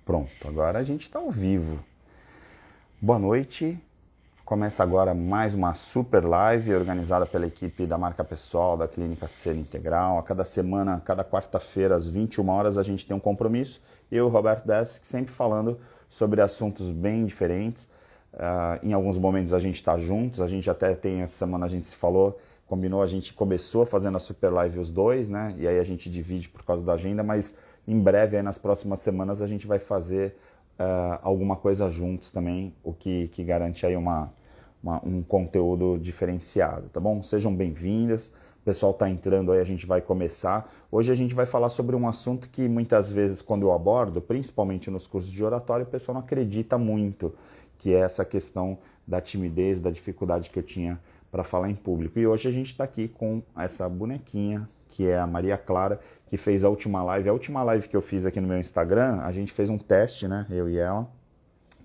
Pronto, agora a gente está ao vivo. Boa noite. Começa agora mais uma super live organizada pela equipe da marca pessoal da Clínica Ser Integral. A cada semana, cada quarta-feira, às 21 horas, a gente tem um compromisso. Eu, Roberto Desc, sempre falando sobre assuntos bem diferentes. Em alguns momentos a gente está juntos, a gente até tem, essa semana a gente se falou, combinou, a gente começou fazendo a super live os dois, né? E aí a gente divide por causa da agenda, mas em breve, aí nas próximas semanas, a gente vai fazer alguma coisa juntos também, o que garante aí um conteúdo diferenciado, tá bom? Sejam bem-vindas, o pessoal está entrando aí, a gente vai começar. Hoje a gente vai falar sobre um assunto que muitas vezes quando eu abordo, principalmente nos cursos de oratório, o pessoal não acredita muito, que é essa questão da timidez, da dificuldade que eu tinha para falar em público. E hoje a gente está aqui com essa bonequinha, que é a Maria Clara, que fez a última live. A última live que eu fiz aqui no meu Instagram, a gente fez um teste, né, eu e ela,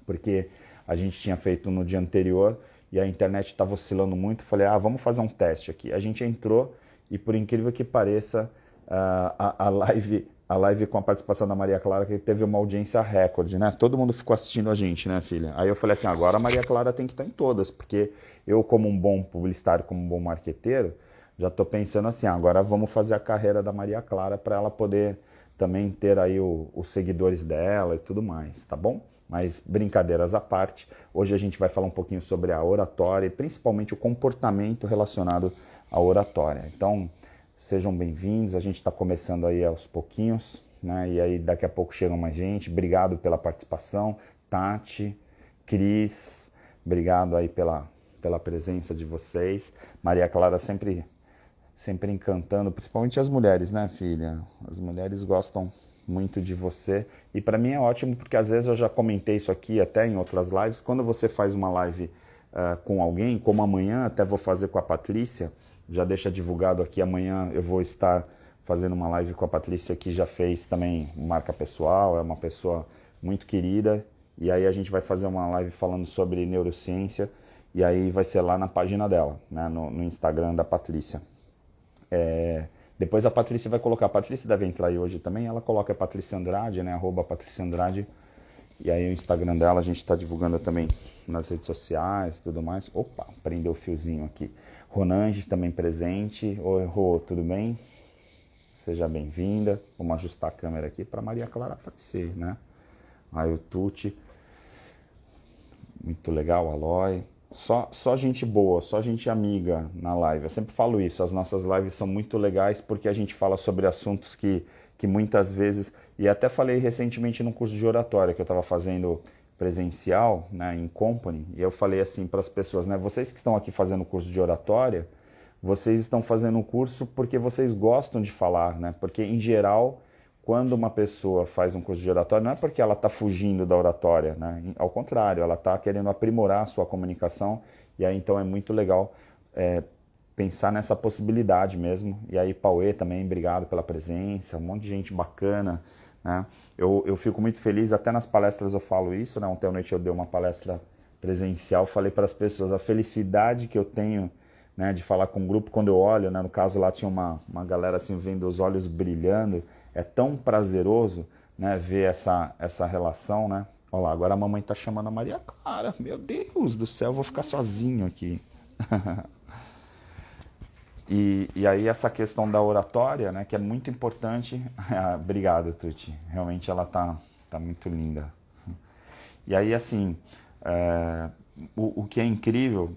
porque a gente tinha feito no dia anterior e a internet estava oscilando muito. Falei, vamos fazer um teste aqui. A gente entrou e, por incrível que pareça, a live com a participação da Maria Clara, que teve uma audiência recorde, né? Todo mundo ficou assistindo a gente, né, filha? Aí eu falei assim, agora a Maria Clara tem que estar em todas, porque eu, como um bom publicitário, como um bom marqueteiro, já estou pensando assim, agora vamos fazer a carreira da Maria Clara para ela poder também ter aí os seguidores dela e tudo mais, tá bom? Mas brincadeiras à parte, hoje a gente vai falar um pouquinho sobre a oratória e principalmente o comportamento relacionado à oratória. Então, sejam bem-vindos, a gente está começando aí aos pouquinhos, né? E aí daqui a pouco chega mais gente. Obrigado pela participação, Tati, Cris, obrigado aí pela presença de vocês. Maria Clara sempre encantando, principalmente as mulheres, né, filha? As mulheres gostam muito de você. E para mim é ótimo, porque às vezes eu já comentei isso aqui até em outras lives. Quando você faz uma live com alguém, como amanhã, até vou fazer com a Patrícia, já deixa divulgado aqui, amanhã eu vou estar fazendo uma live com a Patrícia, que já fez também marca pessoal, é uma pessoa muito querida. E aí a gente vai fazer uma live falando sobre neurociência, e aí vai ser lá na página dela, né, no Instagram da Patrícia. Depois a Patrícia vai colocar, a Patrícia deve entrar aí hoje também, ela coloca a Patrícia Andrade, né, @Patrícia Andrade, e aí o Instagram dela a gente está divulgando também nas redes sociais e tudo mais. Opa, prendeu o fiozinho aqui. Ronange também presente. Oi, Rô, tudo bem? Seja bem-vinda. Vamos ajustar a câmera aqui para Maria Clara aparecer, né? Aí o Tuti, muito legal, Aloy. Só gente boa, só gente amiga na live. Eu sempre falo isso, as nossas lives são muito legais porque a gente fala sobre assuntos que muitas vezes... E até falei recentemente num curso de oratória que eu estava fazendo presencial, né, em company, e eu falei assim para as pessoas, né, vocês que estão aqui fazendo o curso de oratória, vocês estão fazendo o curso porque vocês gostam de falar, né? Porque em geral, quando uma pessoa faz um curso de oratória, não é porque ela está fugindo da oratória, né? Ao contrário, ela está querendo aprimorar a sua comunicação, e aí então é muito legal pensar nessa possibilidade mesmo. E aí, Pauê também, obrigado pela presença, um monte de gente bacana, né? Eu fico muito feliz, até nas palestras eu falo isso, né? Ontem à noite eu dei uma palestra presencial, falei para as pessoas a felicidade que eu tenho, né, de falar com um grupo. Quando eu olho, né, no caso lá tinha uma galera assim vendo os olhos brilhando, é tão prazeroso, né, ver essa relação, né? Olha lá, agora a mamãe tá chamando a Maria Clara, meu Deus do céu, eu vou ficar sozinho aqui. E aí essa questão da oratória, né, que é muito importante. Obrigado, Tuti, realmente ela tá muito linda. E aí, assim, o que é incrível,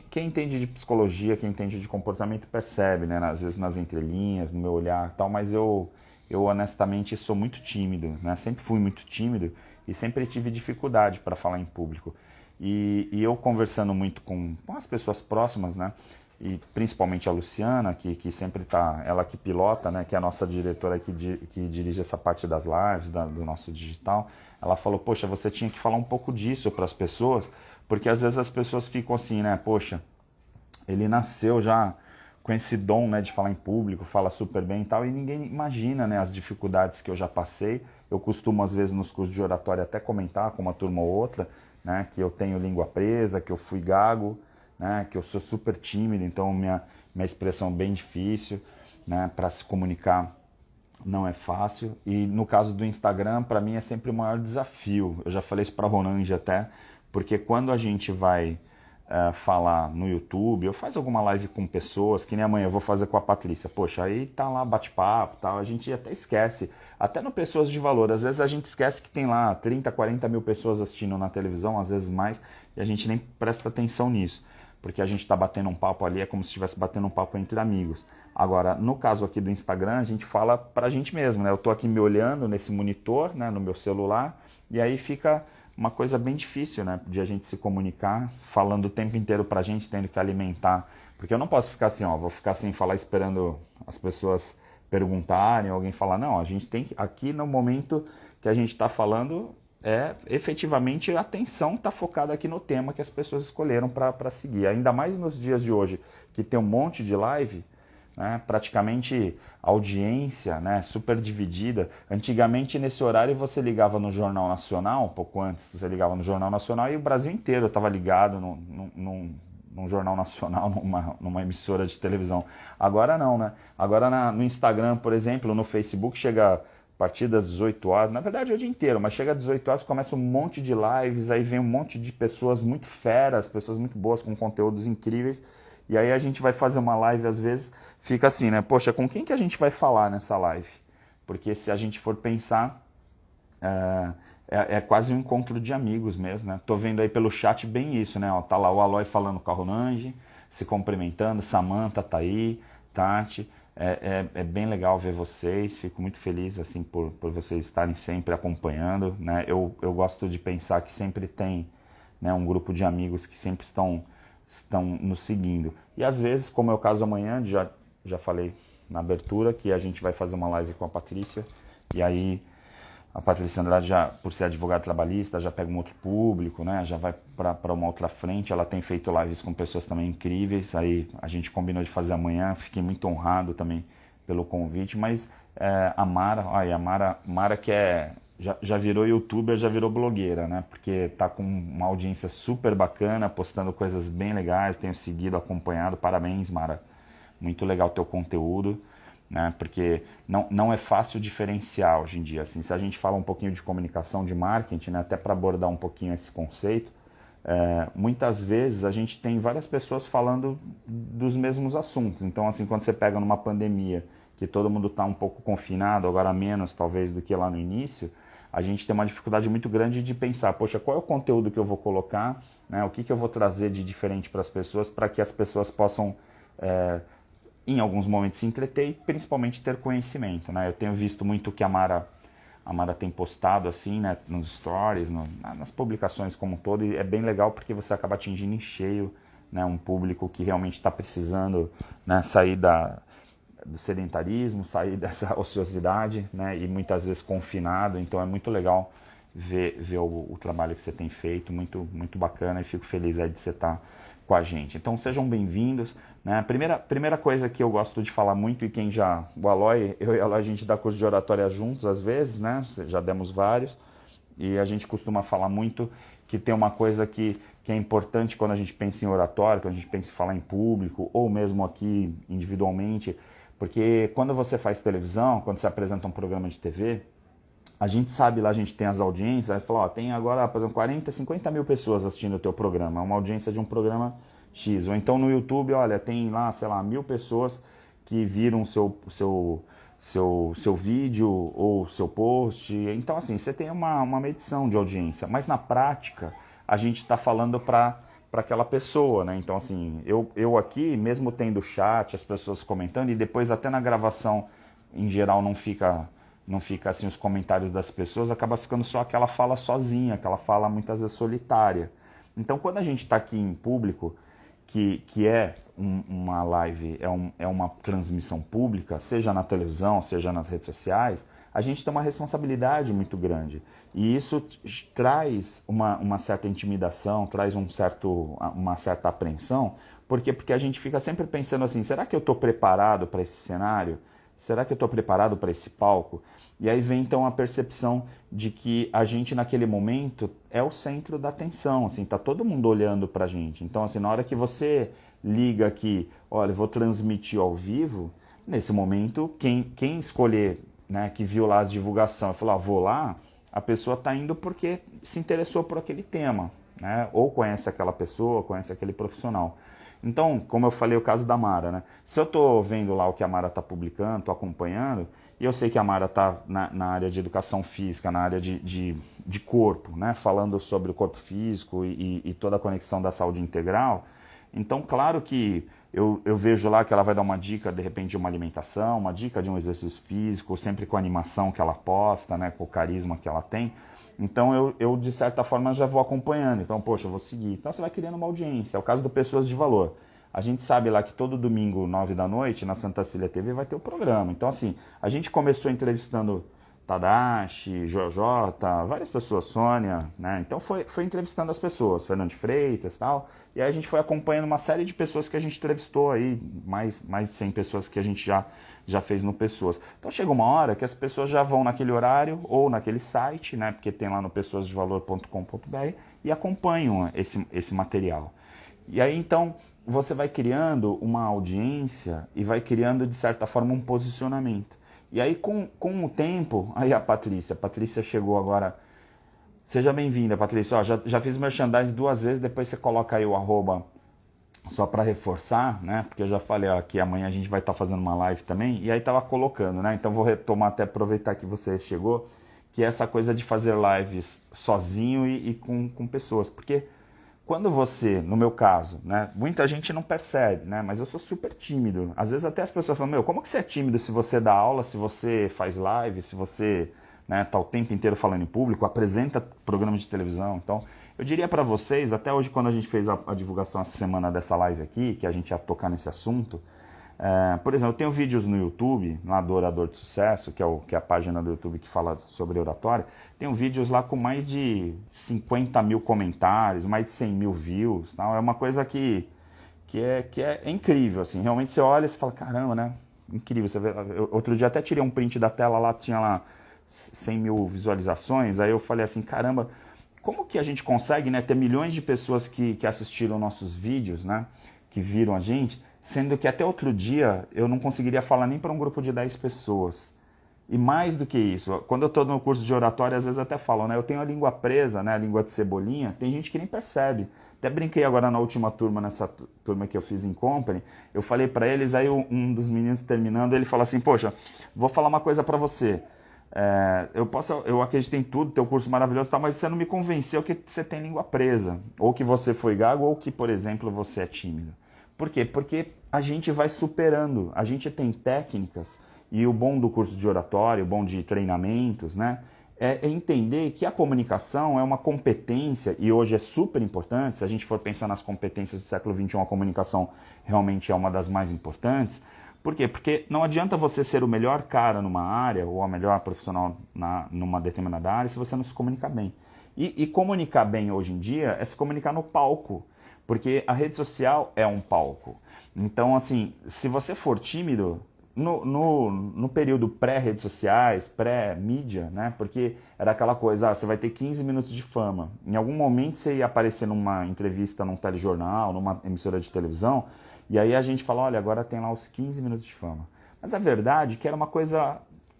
quem entende de psicologia, quem entende de comportamento percebe, né, às vezes nas entrelinhas, no meu olhar e tal, mas eu honestamente sou muito tímido, né, sempre fui muito tímido e sempre tive dificuldade para falar em público. E eu conversando muito com as pessoas próximas, né, e principalmente a Luciana, que sempre está, ela que pilota, né, que é a nossa diretora que dirige essa parte das lives, do nosso digital, ela falou, poxa, você tinha que falar um pouco disso para as pessoas, porque às vezes as pessoas ficam assim, né, poxa, ele nasceu já com esse dom, né, de falar em público, fala super bem e tal, e ninguém imagina, né, as dificuldades que eu já passei. Eu costumo, às vezes, nos cursos de oratória até comentar com uma turma ou outra, né, que eu tenho língua presa, que eu fui gago, né, que eu sou super tímido, então minha expressão é bem difícil, né, para se comunicar não é fácil. E no caso do Instagram, para mim é sempre o maior desafio. Eu já falei isso para Ronange até, porque quando a gente vai falar no YouTube, ou faz alguma live com pessoas, que nem amanhã eu vou fazer com a Patrícia, poxa, aí tá lá bate-papo, tal, a gente até esquece, até no Pessoas de Valor, às vezes a gente esquece que tem lá 30, 40 mil pessoas assistindo na televisão, às vezes mais, e a gente nem presta atenção nisso, porque a gente está batendo um papo ali, é como se estivesse batendo um papo entre amigos. Agora, no caso aqui do Instagram, a gente fala pra gente mesmo, né? Eu tô aqui me olhando nesse monitor, né, no meu celular, e aí fica uma coisa bem difícil, né, de a gente se comunicar, falando o tempo inteiro pra gente, tendo que alimentar, porque eu não posso ficar assim, ó, vou ficar sem falar esperando as pessoas perguntarem, alguém falar, não, a gente tem que, aqui no momento que a gente está falando, efetivamente a atenção está focada aqui no tema que as pessoas escolheram para seguir, ainda mais nos dias de hoje, que tem um monte de live, né, praticamente audiência, né, super dividida. Antigamente, nesse horário, você ligava no Jornal Nacional, um pouco antes, você ligava no Jornal Nacional e o Brasil inteiro estava ligado num Jornal Nacional, numa emissora de televisão. Agora não, né? Agora no Instagram, por exemplo, no Facebook, chega a partir das 18 horas, na verdade é o dia inteiro, mas chega às 18 horas, começa um monte de lives, aí vem um monte de pessoas muito feras, pessoas muito boas, com conteúdos incríveis, e aí a gente vai fazer uma live, às vezes, fica assim, né? Poxa, com quem que a gente vai falar nessa live? Porque se a gente for pensar, é quase um encontro de amigos mesmo, né? Tô vendo aí pelo chat bem isso, né? Ó, tá lá o Aloy falando com a Ronange, se cumprimentando, Samantha tá aí, Tati. É bem legal ver vocês, fico muito feliz assim por vocês estarem sempre acompanhando, né? Eu gosto de pensar que sempre tem, né, um grupo de amigos que sempre estão nos seguindo. E às vezes, como é o caso amanhã, já falei na abertura que a gente vai fazer uma live com a Patrícia, e aí a Patrícia Andrade, já, por ser advogada trabalhista, já pega um outro público, né? Já vai para uma outra frente. Ela tem feito lives com pessoas também incríveis. Aí a gente combinou de fazer amanhã. Fiquei muito honrado também pelo convite. Mas a Mara, olha, Mara que já virou youtuber, já virou blogueira, né? Porque tá com uma audiência super bacana, postando coisas bem legais. Tenho seguido, acompanhado. Parabéns, Mara. Muito legal o teu conteúdo. Né? Porque não é fácil diferenciar hoje em dia. Assim, se a gente fala um pouquinho de comunicação, de marketing, né? Até para abordar um pouquinho esse conceito, muitas vezes a gente tem várias pessoas falando dos mesmos assuntos. Então, assim, quando você pega numa pandemia, que todo mundo está um pouco confinado, agora menos talvez do que lá no início, a gente tem uma dificuldade muito grande de pensar, poxa, qual é o conteúdo que eu vou colocar, né? O que eu vou trazer de diferente para as pessoas, para que as pessoas possam em alguns momentos se entreter e principalmente ter conhecimento, né? Eu tenho visto muito o que a Mara tem postado assim, né, nos stories, nas publicações como um todo, e é bem legal porque você acaba atingindo em cheio, né, um público que realmente está precisando, né, sair do sedentarismo, sair dessa ociosidade, né, e muitas vezes confinado. Então é muito legal ver o trabalho que você tem feito, muito, muito bacana, e fico feliz aí de você estar com a gente. Então sejam bem-vindos. Né? Primeira coisa que eu gosto de falar muito, e quem o Aloy, eu e a Aloy, a gente dá curso de oratória juntos às vezes, né? Já demos vários, e a gente costuma falar muito que tem uma coisa que é importante quando a gente pensa em oratória, quando a gente pensa em falar em público, ou mesmo aqui individualmente, porque quando você faz televisão, quando você apresenta um programa de TV, a gente sabe lá, a gente tem as audiências, a gente fala, ó, tem agora, por exemplo, 40, 50 mil pessoas assistindo o teu programa, é uma audiência de um programa X. Ou então no YouTube, olha, tem lá, sei lá, 1000 pessoas que viram o seu vídeo ou seu post. Então, assim, você tem uma medição de audiência, mas na prática a gente está falando para aquela pessoa, né? Então, assim, eu aqui, mesmo tendo chat, as pessoas comentando, e depois até na gravação, em geral, não fica assim os comentários das pessoas, acaba ficando só aquela fala sozinha, aquela fala muitas vezes solitária. Então, quando a gente está aqui em público, que é uma live, é uma transmissão pública, seja na televisão, seja nas redes sociais, a gente tem uma responsabilidade muito grande. E isso traz uma certa intimidação, traz uma certa apreensão, porque a gente fica sempre pensando assim, será que eu estou preparado para esse cenário? Será que eu estou preparado para esse palco? E aí vem então a percepção de que a gente naquele momento é o centro da atenção, assim, tá todo mundo olhando pra gente. Então, assim, na hora que você liga aqui, olha, vou transmitir ao vivo, nesse momento, quem escolher né, que viu lá as divulgações, falou, vou lá, a pessoa está indo porque se interessou por aquele tema, né, ou conhece aquela pessoa, conhece aquele profissional. Então, como eu falei, o caso da Mara, né, se eu estou vendo lá o que a Mara está publicando, estou acompanhando, e eu sei que a Mara está na área de educação física, na área de corpo, né, falando sobre o corpo físico e toda a conexão da saúde integral, então, claro que eu vejo lá que ela vai dar uma dica, de repente, de uma alimentação, uma dica de um exercício físico, sempre com a animação que ela posta, né, com o carisma que ela tem. Então, eu de certa forma, já vou acompanhando. Então, poxa, eu vou seguir. Então, você vai criando uma audiência. É o caso do Pessoas de Valor. A gente sabe lá que todo domingo, 9 da noite, na Santa Cília TV, vai ter o programa. Então, assim, a gente começou entrevistando Tadashi, Jojota, várias pessoas, Sônia, né? Então foi entrevistando as pessoas, Fernando de Freitas e tal, e aí a gente foi acompanhando uma série de pessoas que a gente entrevistou aí, mais de 100 pessoas que a gente já fez no Pessoas. Então chega uma hora que as pessoas já vão naquele horário ou naquele site, né? Porque tem lá no pessoasdevalor.com.br e acompanham esse material. E aí então você vai criando uma audiência e vai criando de certa forma um posicionamento. E aí, com o tempo, aí a Patrícia chegou agora. Seja bem-vinda, Patrícia. Ó, já fiz merchandising 2 vezes, depois você coloca aí o arroba só para reforçar, né? Porque eu já falei ó, que amanhã a gente vai estar fazendo uma live também, e aí tava colocando, né? Então vou retomar até aproveitar que você chegou, que é essa coisa de fazer lives sozinho e com pessoas. Porque quando você, no meu caso, né, muita gente não percebe, né, mas eu sou super tímido. Às vezes até as pessoas falam, como que você é tímido se você dá aula, se você faz live, se você tá o tempo inteiro falando em público, apresenta programa de televisão. Então, eu diria para vocês, até hoje quando a gente fez a divulgação essa semana dessa live aqui, que a gente ia tocar nesse assunto, por exemplo, eu tenho vídeos no YouTube, lá do Orador de Sucesso, que é a página do YouTube que fala sobre oratória. Tenho vídeos lá com mais de 50 mil comentários, mais de 100 mil views. Tal. É uma coisa que é incrível, assim. Realmente você olha e você fala, caramba, né? Incrível. Você vê, outro dia até tirei um print da tela lá, tinha lá 100 mil visualizações. Aí eu falei assim, caramba, como que a gente consegue, né, ter milhões de pessoas que assistiram nossos vídeos, né? Que viram a gente, sendo que até outro dia eu não conseguiria falar nem para um grupo de 10 pessoas. E mais do que isso, quando eu estou no curso de oratória, às vezes até falo, né? Eu tenho a língua presa, né? A língua de cebolinha, tem gente que nem percebe. Até brinquei agora na última turma, nessa turma que eu fiz em Company, eu falei para eles, aí um dos meninos terminando, ele fala assim, poxa, vou falar uma coisa para você. Eu acredito em tudo, teu curso maravilhoso, tá, mas você não me convenceu que você tem língua presa, ou que você foi gago, ou que, por exemplo, você é tímido. Por quê? Porque a gente vai superando, a gente tem técnicas, e o bom do curso de oratório, o bom de treinamentos, né, é entender que a comunicação é uma competência, e hoje é super importante, se a gente for pensar nas competências do século XXI, a comunicação realmente é uma das mais importantes. Por quê? Porque não adianta você ser o melhor cara numa área, ou a melhor profissional numa determinada área, se você não se comunicar bem. E comunicar bem hoje em dia é se comunicar no palco, porque a rede social é um palco. Então, assim, se você for tímido, no período pré-redes sociais, pré-mídia, né? Porque era aquela coisa, você vai ter 15 minutos de fama. Em algum momento você ia aparecer numa entrevista, num telejornal, numa emissora de televisão, e aí a gente fala, olha, agora tem lá os 15 minutos de fama. Mas a verdade é que era uma coisa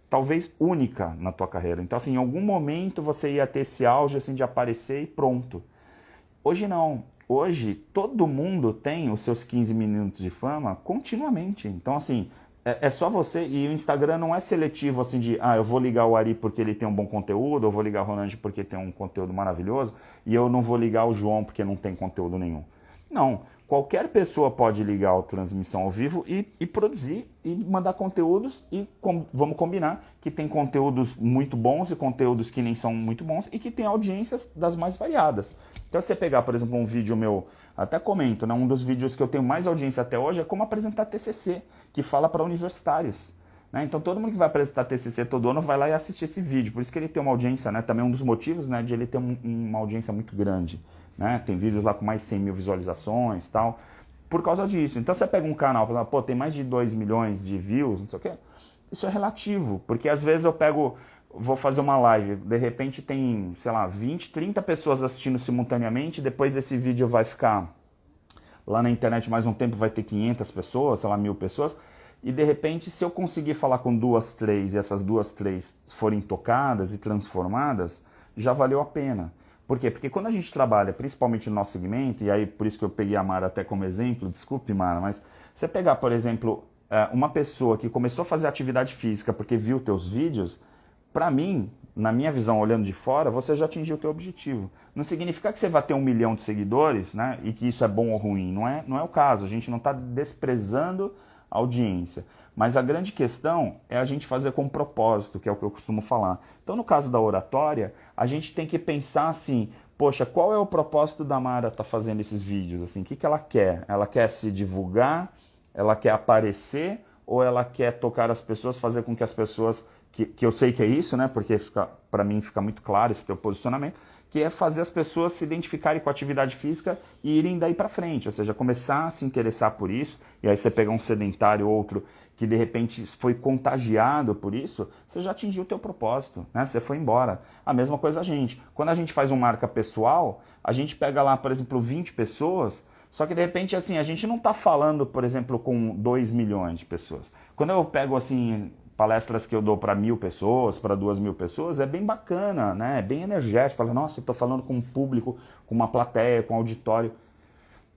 talvez única na tua carreira. Então, assim, em algum momento você ia ter esse auge assim, de aparecer e pronto. Hoje não. Hoje todo mundo tem os seus 15 minutos de fama continuamente. Então, assim, é só você, e o Instagram não é seletivo assim de, eu vou ligar o Ari porque ele tem um bom conteúdo, eu vou ligar o Ronald porque tem um conteúdo maravilhoso, e eu não vou ligar o João porque não tem conteúdo nenhum. Não, qualquer pessoa pode ligar a transmissão ao vivo e produzir e mandar conteúdos, e vamos combinar que tem conteúdos muito bons e conteúdos que nem são muito bons e que tem audiências das mais variadas. Então, se você pegar, por exemplo, um vídeo meu, até comento, né, um dos vídeos que eu tenho mais audiência até hoje é como apresentar TCC, que fala para universitários. Né? Então, todo mundo que vai apresentar TCC todo ano vai lá e assiste esse vídeo. Por isso que ele tem uma audiência, né, também um dos motivos, né, de ele ter uma audiência muito grande. Né? Tem vídeos lá com mais de 100 mil visualizações e tal, por causa disso. Então, você pega um canal e fala, pô, tem mais de 2 milhões de views, não sei o quê. Isso é relativo, porque às vezes eu vou fazer uma live, de repente tem, sei lá, 20, 30 pessoas assistindo simultaneamente, depois esse vídeo vai ficar lá na internet mais um tempo, vai ter 500 pessoas, sei lá, 1000 pessoas. e de repente se eu conseguir falar com 2, 3 e essas 2, 3 forem tocadas e transformadas, já valeu a pena. Por quê? Porque quando a gente trabalha, principalmente no nosso segmento, e aí por isso que eu peguei a Mara até como exemplo, desculpe Mara, mas você pegar, por exemplo, uma pessoa que começou a fazer atividade física porque viu teus vídeos, para mim, na minha visão, olhando de fora, você já atingiu o teu objetivo. Não significa que você vai ter 1 milhão de seguidores, né, e que isso é bom ou ruim. Não é o caso. A gente não está desprezando a audiência. Mas a grande questão é a gente fazer com propósito, que é o que eu costumo falar. Então, no caso da oratória, a gente tem que pensar assim, poxa, qual é o propósito da Mara estar fazendo esses vídeos? Assim, o que ela quer? Ela quer se divulgar? Ela quer aparecer? Ou ela quer tocar as pessoas, fazer com que as pessoas... Que eu sei que é isso, né? Porque para mim fica muito claro esse teu posicionamento, que é fazer as pessoas se identificarem com a atividade física e irem daí para frente, ou seja, começar a se interessar por isso, e aí você pegar um sedentário ou outro que de repente foi contagiado por isso, você já atingiu o teu propósito, né? Você foi embora. A mesma coisa a gente. Quando a gente faz uma marca pessoal, a gente pega lá, por exemplo, 20 pessoas, só que de repente assim, a gente não está falando, por exemplo, com 2 milhões de pessoas. Quando eu pego assim... palestras que eu dou para 1.000 pessoas, para 2.000 pessoas, é bem bacana, né? É bem energético. Fala, nossa, eu estou falando com um público, com uma plateia, com um auditório.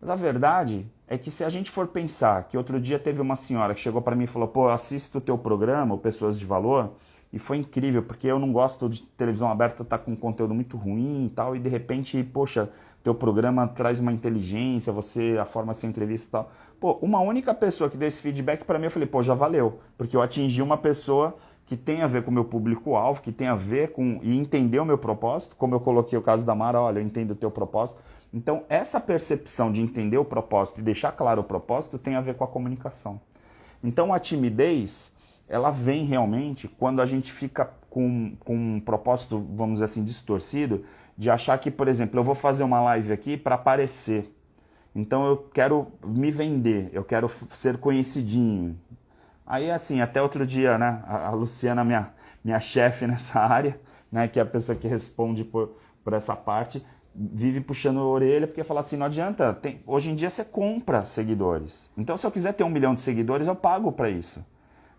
Mas a verdade é que se a gente for pensar que outro dia teve uma senhora que chegou para mim e falou, pô, eu assisto o teu programa, o Pessoas de Valor, e foi incrível, porque eu não gosto de televisão aberta, tá com conteúdo muito ruim e tal, e de repente, poxa, teu programa traz uma inteligência, a forma de ser entrevista e tal. Pô, uma única pessoa que deu esse feedback para mim, eu falei, pô, já valeu, porque eu atingi uma pessoa que tem a ver com o meu público-alvo, que tem a ver com... e entender o meu propósito, como eu coloquei o caso da Mara, olha, eu entendo o teu propósito. Então, essa percepção de entender o propósito e deixar claro o propósito tem a ver com a comunicação. Então, a timidez, ela vem realmente quando a gente fica com um propósito, vamos dizer assim, distorcido, de achar que, por exemplo, eu vou fazer uma live aqui para aparecer. Então eu quero me vender, eu quero ser conhecidinho. Aí assim, até outro dia, né, a Luciana, minha chefe nessa área, né, que é a pessoa que responde por essa parte, vive puxando a orelha porque fala assim, não adianta, hoje em dia você compra seguidores. Então se eu quiser ter 1 milhão de seguidores, eu pago para isso.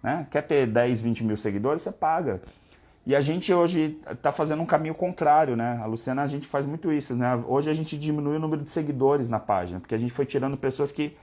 Né? Quer ter 10, 20 mil seguidores, você paga. E a gente hoje está fazendo um caminho contrário, né? A Luciana, a gente faz muito isso, né? Hoje a gente diminui o número de seguidores na página, porque a gente foi tirando pessoas que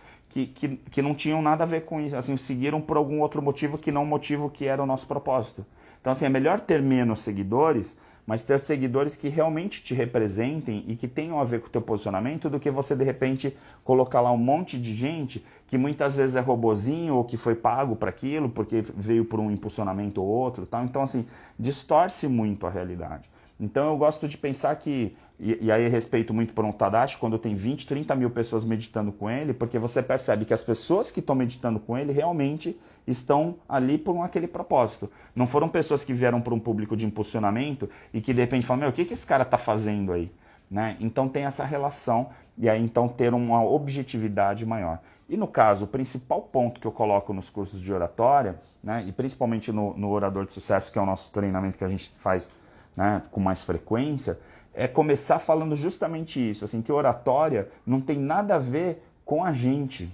não tinham nada a ver com isso, assim, seguiram por algum outro motivo que não o motivo que era o nosso propósito. Então, assim, é melhor ter menos seguidores, mas ter seguidores que realmente te representem e que tenham a ver com o teu posicionamento, do que você, de repente, colocar lá um monte de gente que muitas vezes é robozinho ou que foi pago para aquilo, porque veio por um impulsionamento ou outro. Tal. Então, assim, distorce muito a realidade. Então, eu gosto de pensar que, e aí respeito muito por um Tadashi, quando tem 20, 30 mil pessoas meditando com ele, porque você percebe que as pessoas que estão meditando com ele realmente estão ali por aquele propósito. Não foram pessoas que vieram para um público de impulsionamento e que de repente falam, meu, o que esse cara está fazendo aí? Né? Então tem essa relação e aí então ter uma objetividade maior. E no caso, o principal ponto que eu coloco nos cursos de oratória, né, e principalmente no Orador de Sucesso, que é o nosso treinamento que a gente faz, né, com mais frequência, é começar falando justamente isso, assim, que oratória não tem nada a ver com a gente,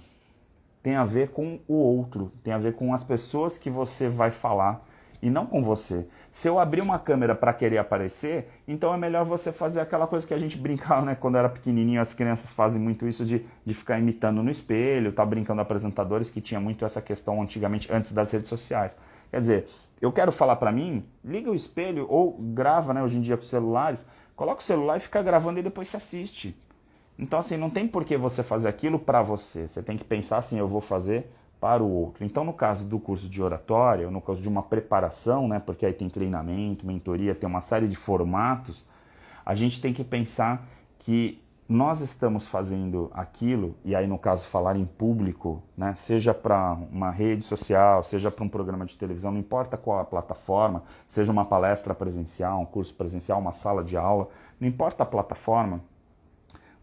tem a ver com o outro, tem a ver com as pessoas que você vai falar e não com você. Se eu abrir uma câmera para querer aparecer, então é melhor você fazer aquela coisa que a gente brincava, né? Quando era pequenininho, as crianças fazem muito isso de ficar imitando no espelho, tá brincando apresentadores, que tinha muito essa questão antigamente, antes das redes sociais. Quer dizer, eu quero falar para mim, liga o espelho ou grava, né? Hoje em dia com celulares, coloca o celular e fica gravando e depois se assiste. Então, assim, não tem por que você fazer aquilo para você. Você tem que pensar assim, eu vou fazer para o outro. Então, no caso do curso de oratória, ou no caso de uma preparação, né, porque aí tem treinamento, mentoria, tem uma série de formatos, a gente tem que pensar que nós estamos fazendo aquilo, e aí no caso falar em público, né, seja para uma rede social, seja para um programa de televisão, não importa qual a plataforma, seja uma palestra presencial, um curso presencial, uma sala de aula, não importa a plataforma,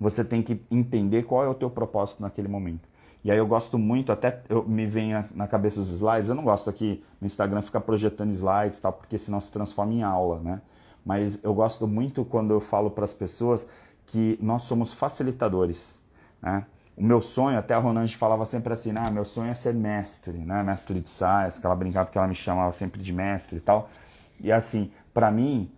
você tem que entender qual é o teu propósito naquele momento. E aí eu gosto muito, até me vem na cabeça os slides, eu não gosto aqui no Instagram ficar projetando slides e tal, porque senão se transforma em aula, né? Mas eu gosto muito quando eu falo para as pessoas que nós somos facilitadores, né? o meu sonho, até a Ronange falava sempre assim, meu sonho é ser mestre, né? Mestre de saias, que ela brincava porque ela me chamava sempre de mestre e tal. E assim, para mim,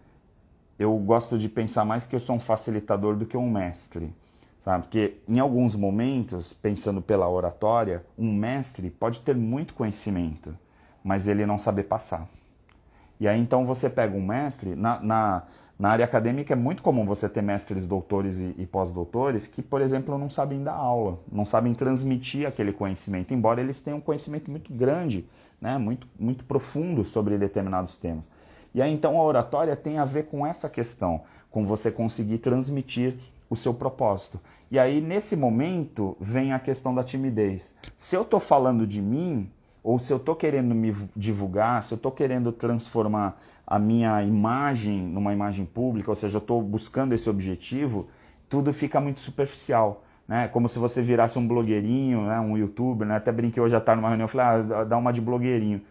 eu gosto de pensar mais que eu sou um facilitador do que um mestre, sabe? Porque em alguns momentos, pensando pela oratória, um mestre pode ter muito conhecimento, mas ele não saber passar. E aí então você pega um mestre, na área acadêmica é muito comum você ter mestres, doutores e pós-doutores que, por exemplo, não sabem dar aula, não sabem transmitir aquele conhecimento, embora eles tenham um conhecimento muito grande, né? Muito profundo sobre determinados temas. E aí então a oratória tem a ver com essa questão, com você conseguir transmitir o seu propósito. E aí nesse momento vem a questão da timidez. Se eu estou falando de mim, ou se eu estou querendo me divulgar, se eu estou querendo transformar a minha imagem numa imagem pública, ou seja, eu estou buscando esse objetivo, tudo fica muito superficial, né? Como se você virasse um blogueirinho, né? Um youtuber, né? Até brinquei hoje à tarde numa reunião, falei, dá uma de blogueirinho.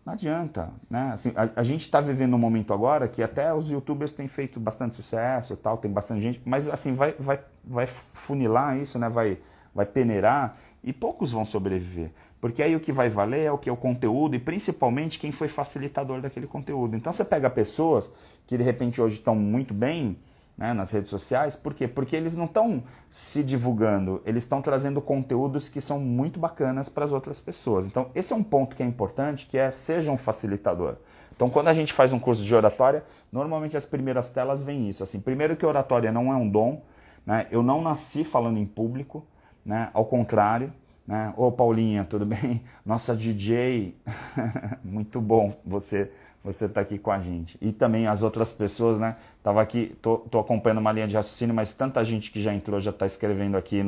Não adianta, né? Assim, a gente está vivendo um momento agora que até os youtubers têm feito bastante sucesso e tal, tem bastante gente, mas assim, vai funilar isso, né? Vai peneirar e poucos vão sobreviver. Porque aí o que vai valer é o que é o conteúdo e principalmente quem foi facilitador daquele conteúdo. Então você pega pessoas que de repente hoje estão muito bem, né, nas redes sociais, por quê? Porque eles não estão se divulgando, eles estão trazendo conteúdos que são muito bacanas para as outras pessoas. Então esse é um ponto que é importante, que é seja um facilitador. Então quando a gente faz um curso de oratória, normalmente as primeiras telas vêm isso. Assim, primeiro que oratória não é um dom, né? Eu não nasci falando em público, né? Ao contrário, né? Ô Paulinha, tudo bem? Nossa DJ, muito bom você tá aqui com a gente. E também as outras pessoas, né? Tava aqui, tô acompanhando uma linha de raciocínio, mas tanta gente que já entrou, já está escrevendo aqui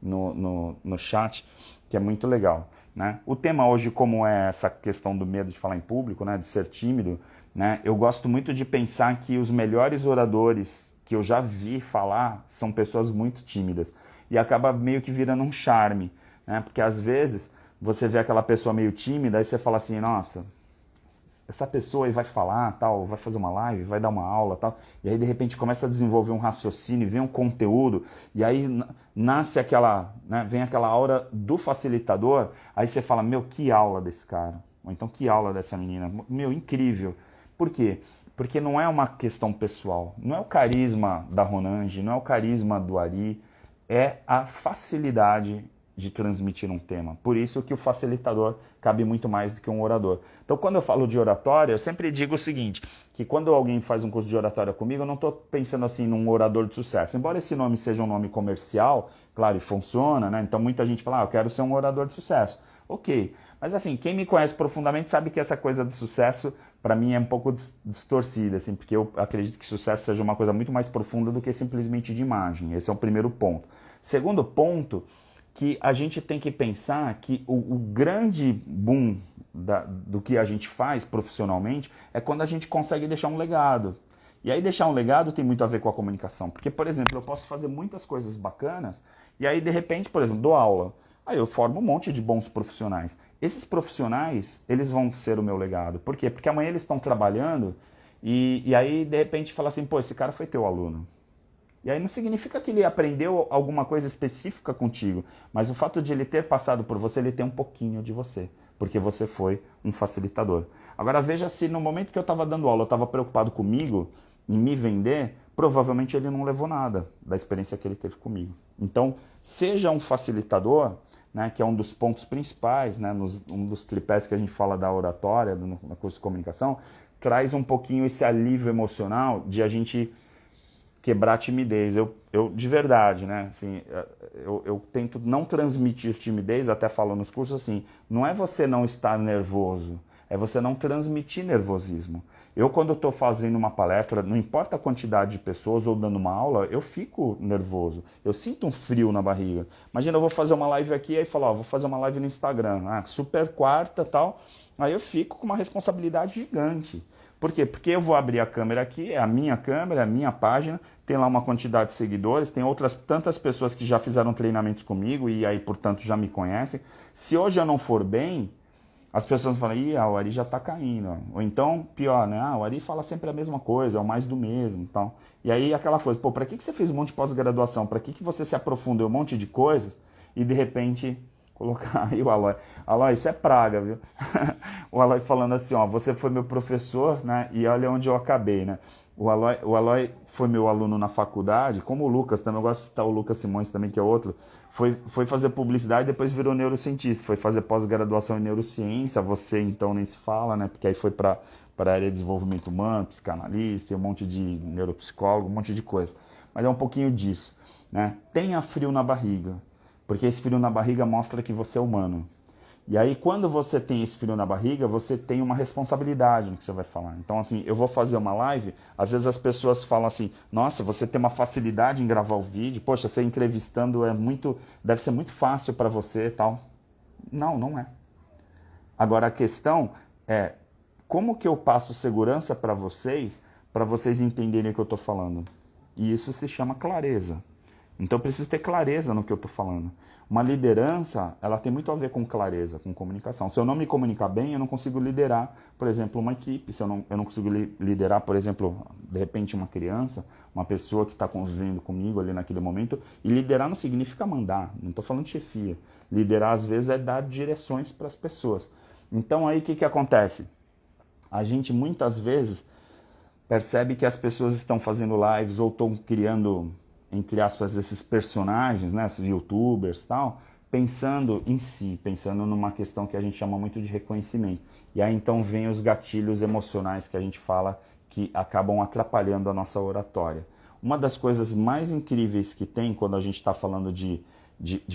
no chat, que é muito legal, né? O tema hoje, como é essa questão do medo de falar em público, né? De ser tímido, né? Eu gosto muito de pensar que os melhores oradores que eu já vi falar são pessoas muito tímidas. E acaba meio que virando um charme, né? Porque às vezes você vê aquela pessoa meio tímida, aí você fala assim, nossa, essa pessoa aí vai falar, tal, vai fazer uma live, vai dar uma aula, tal, e aí de repente começa a desenvolver um raciocínio, vem um conteúdo, e aí nasce aquela, né, vem aquela aura do facilitador, aí você fala, meu, que aula desse cara, ou então que aula dessa menina, meu, incrível. Por quê? Porque não é uma questão pessoal, não é o carisma da Ronange, não é o carisma do Ari, é a facilidade de transmitir um tema. Por isso que o facilitador cabe muito mais do que um orador. Então, quando eu falo de oratória, eu sempre digo o seguinte, que quando alguém faz um curso de oratória comigo, eu não estou pensando assim num orador de sucesso. Embora esse nome seja um nome comercial, claro, e funciona, né? Então muita gente fala, eu quero ser um orador de sucesso. Ok, mas assim, quem me conhece profundamente sabe que essa coisa de sucesso, para mim, é um pouco distorcida, assim, porque eu acredito que sucesso seja uma coisa muito mais profunda do que simplesmente de imagem. Esse é o primeiro ponto. Segundo ponto, que a gente tem que pensar que o grande boom do que a gente faz profissionalmente é quando a gente consegue deixar um legado. E aí deixar um legado tem muito a ver com a comunicação. Porque, por exemplo, eu posso fazer muitas coisas bacanas e aí, de repente, por exemplo, dou aula. Aí eu formo um monte de bons profissionais. Esses profissionais, eles vão ser o meu legado. Por quê? Porque amanhã eles estão trabalhando e aí, de repente, fala assim, pô, esse cara foi teu aluno. E aí não significa que ele aprendeu alguma coisa específica contigo, mas o fato de ele ter passado por você, ele tem um pouquinho de você, porque você foi um facilitador. Agora veja se no momento que eu estava dando aula, eu estava preocupado comigo, em me vender, provavelmente ele não levou nada da experiência que ele teve comigo. Então, seja um facilitador, né, que é um dos pontos principais, né, um dos tripés que a gente fala da oratória, no curso de comunicação, traz um pouquinho esse alívio emocional de a gente quebrar a timidez. Eu de verdade, né? Assim, eu tento não transmitir timidez, até falo nos cursos assim, não é você não estar nervoso, é você não transmitir nervosismo. Eu, quando estou fazendo uma palestra, não importa a quantidade de pessoas ou dando uma aula, eu fico nervoso. Eu sinto um frio na barriga. Imagina, eu vou fazer uma live aqui, aí falo, ó, vou fazer uma live no Instagram, super quarta e tal, aí eu fico com uma responsabilidade gigante. Por quê? Porque eu vou abrir a câmera aqui, é a minha câmera, é a minha página, tem lá uma quantidade de seguidores, tem outras tantas pessoas que já fizeram treinamentos comigo e aí, portanto, já me conhecem. Se hoje eu não for bem, as pessoas falam, ih, o Ari já está caindo. Ou então, pior, né? O Ari fala sempre a mesma coisa, é o mais do mesmo. Então. E aí aquela coisa, pô, para que você fez um monte de pós-graduação? Para que você se aprofundou em um monte de coisas e de repente colocar aí o Aloy? Aloy, isso é praga, viu? O Aloy falando assim, ó, você foi meu professor, né? E olha onde eu acabei, né? O Aloy foi meu aluno na faculdade, como o Lucas também, eu gosto de citar o Lucas Simões também, que é outro, foi fazer publicidade e depois virou neurocientista, foi fazer pós-graduação em neurociência, você então nem se fala, né? Porque aí foi para a área de desenvolvimento humano, psicanalista, um monte de neuropsicólogo, um monte de coisa. Mas é um pouquinho disso, né? Tenha frio na barriga, porque esse frio na barriga mostra que você é humano. E aí, quando você tem esse frio na barriga, você tem uma responsabilidade no que você vai falar. Então, assim, eu vou fazer uma live, às vezes as pessoas falam assim, nossa, você tem uma facilidade em gravar o vídeo, poxa, você entrevistando deve ser muito fácil para você e tal. Não, não é. Agora, a questão é, como que eu passo segurança para vocês entenderem o que eu estou falando? E isso se chama clareza. Então eu preciso ter clareza no que eu estou falando. Uma liderança, ela tem muito a ver com clareza, com comunicação. Se eu não me comunicar bem, eu não consigo liderar, por exemplo, uma equipe. Se eu não consigo liderar, por exemplo, de repente uma criança, uma pessoa que está convivendo comigo ali naquele momento. E liderar não significa mandar, não estou falando de chefia. Liderar, às vezes, é dar direções para as pessoas. Então aí o que acontece? A gente muitas vezes percebe que as pessoas estão fazendo lives ou estão criando, entre aspas, esses personagens, né, esses youtubers e tal, pensando em si, pensando numa questão que a gente chama muito de reconhecimento. E aí então vem os gatilhos emocionais que a gente fala que acabam atrapalhando a nossa oratória. Uma das coisas mais incríveis que tem quando a gente está falando de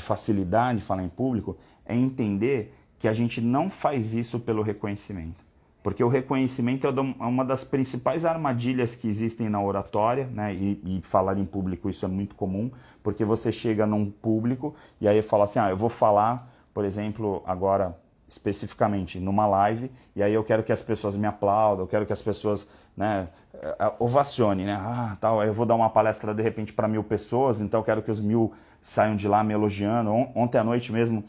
facilidade de falar em público é entender que a gente não faz isso pelo reconhecimento. Porque o reconhecimento é uma das principais armadilhas que existem na oratória, né? E falar em público isso é muito comum, porque você chega num público e aí fala assim, eu vou falar, por exemplo, agora especificamente numa live, e aí eu quero que as pessoas me aplaudam, eu quero que as pessoas, né, ovacionem, né? Tal, aí eu vou dar uma palestra de repente para 1000 pessoas, então eu quero que os 1000 saiam de lá me elogiando. Ontem à noite mesmo,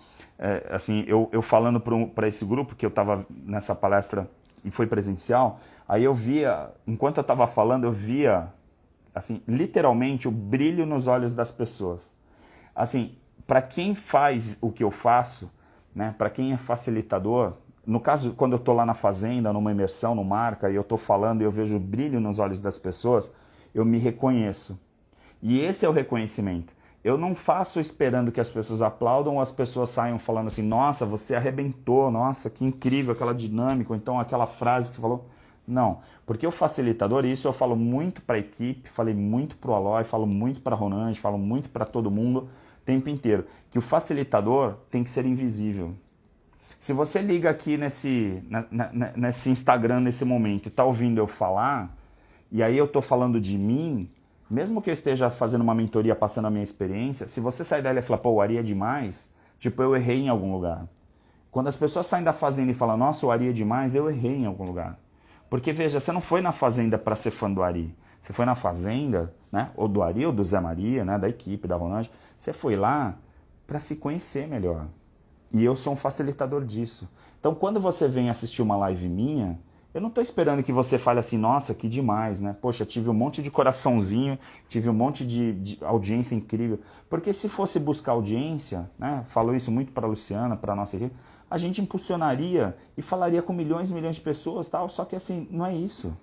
assim, eu falando para esse grupo, que eu estava nessa palestra e foi presencial, aí eu via, enquanto eu estava falando, eu via, assim, literalmente o brilho nos olhos das pessoas. Assim, para quem faz o que eu faço, né, para quem é facilitador, no caso, quando eu estou lá na fazenda, numa imersão, no Marca, e eu estou falando e eu vejo o brilho nos olhos das pessoas, eu me reconheço. E esse é o reconhecimento. Eu não faço esperando que as pessoas aplaudam ou as pessoas saiam falando assim, nossa, você arrebentou, nossa, que incrível aquela dinâmica, ou então aquela frase que você falou. Não, porque o facilitador, isso eu falo muito para a equipe, falei muito para o Aloy, falo muito para a Ronald, falo muito para todo mundo o tempo inteiro, que o facilitador tem que ser invisível. Se você liga aqui nesse Instagram nesse momento e está ouvindo eu falar, e aí eu estou falando de mim, mesmo que eu esteja fazendo uma mentoria, passando a minha experiência, se você sair dela e falar, pô, o Ari é demais, tipo, eu errei em algum lugar. Quando as pessoas saem da fazenda e falam, nossa, o Ari é demais, eu errei em algum lugar. Porque, veja, você não foi na fazenda para ser fã do Ari. Você foi na fazenda, né, ou do Ari ou do Zé Maria, né, da equipe, da Ronald. Você foi lá para se conhecer melhor. E eu sou um facilitador disso. Então, quando você vem assistir uma live minha, eu não estou esperando que você fale assim, nossa, que demais, né? Poxa, tive um monte de coraçãozinho, tive um monte de audiência incrível. Porque se fosse buscar audiência, né? Falo isso muito para a Luciana, para a nossa equipe, a gente impulsionaria e falaria com milhões e milhões de pessoas, tal. Só que assim, não é isso.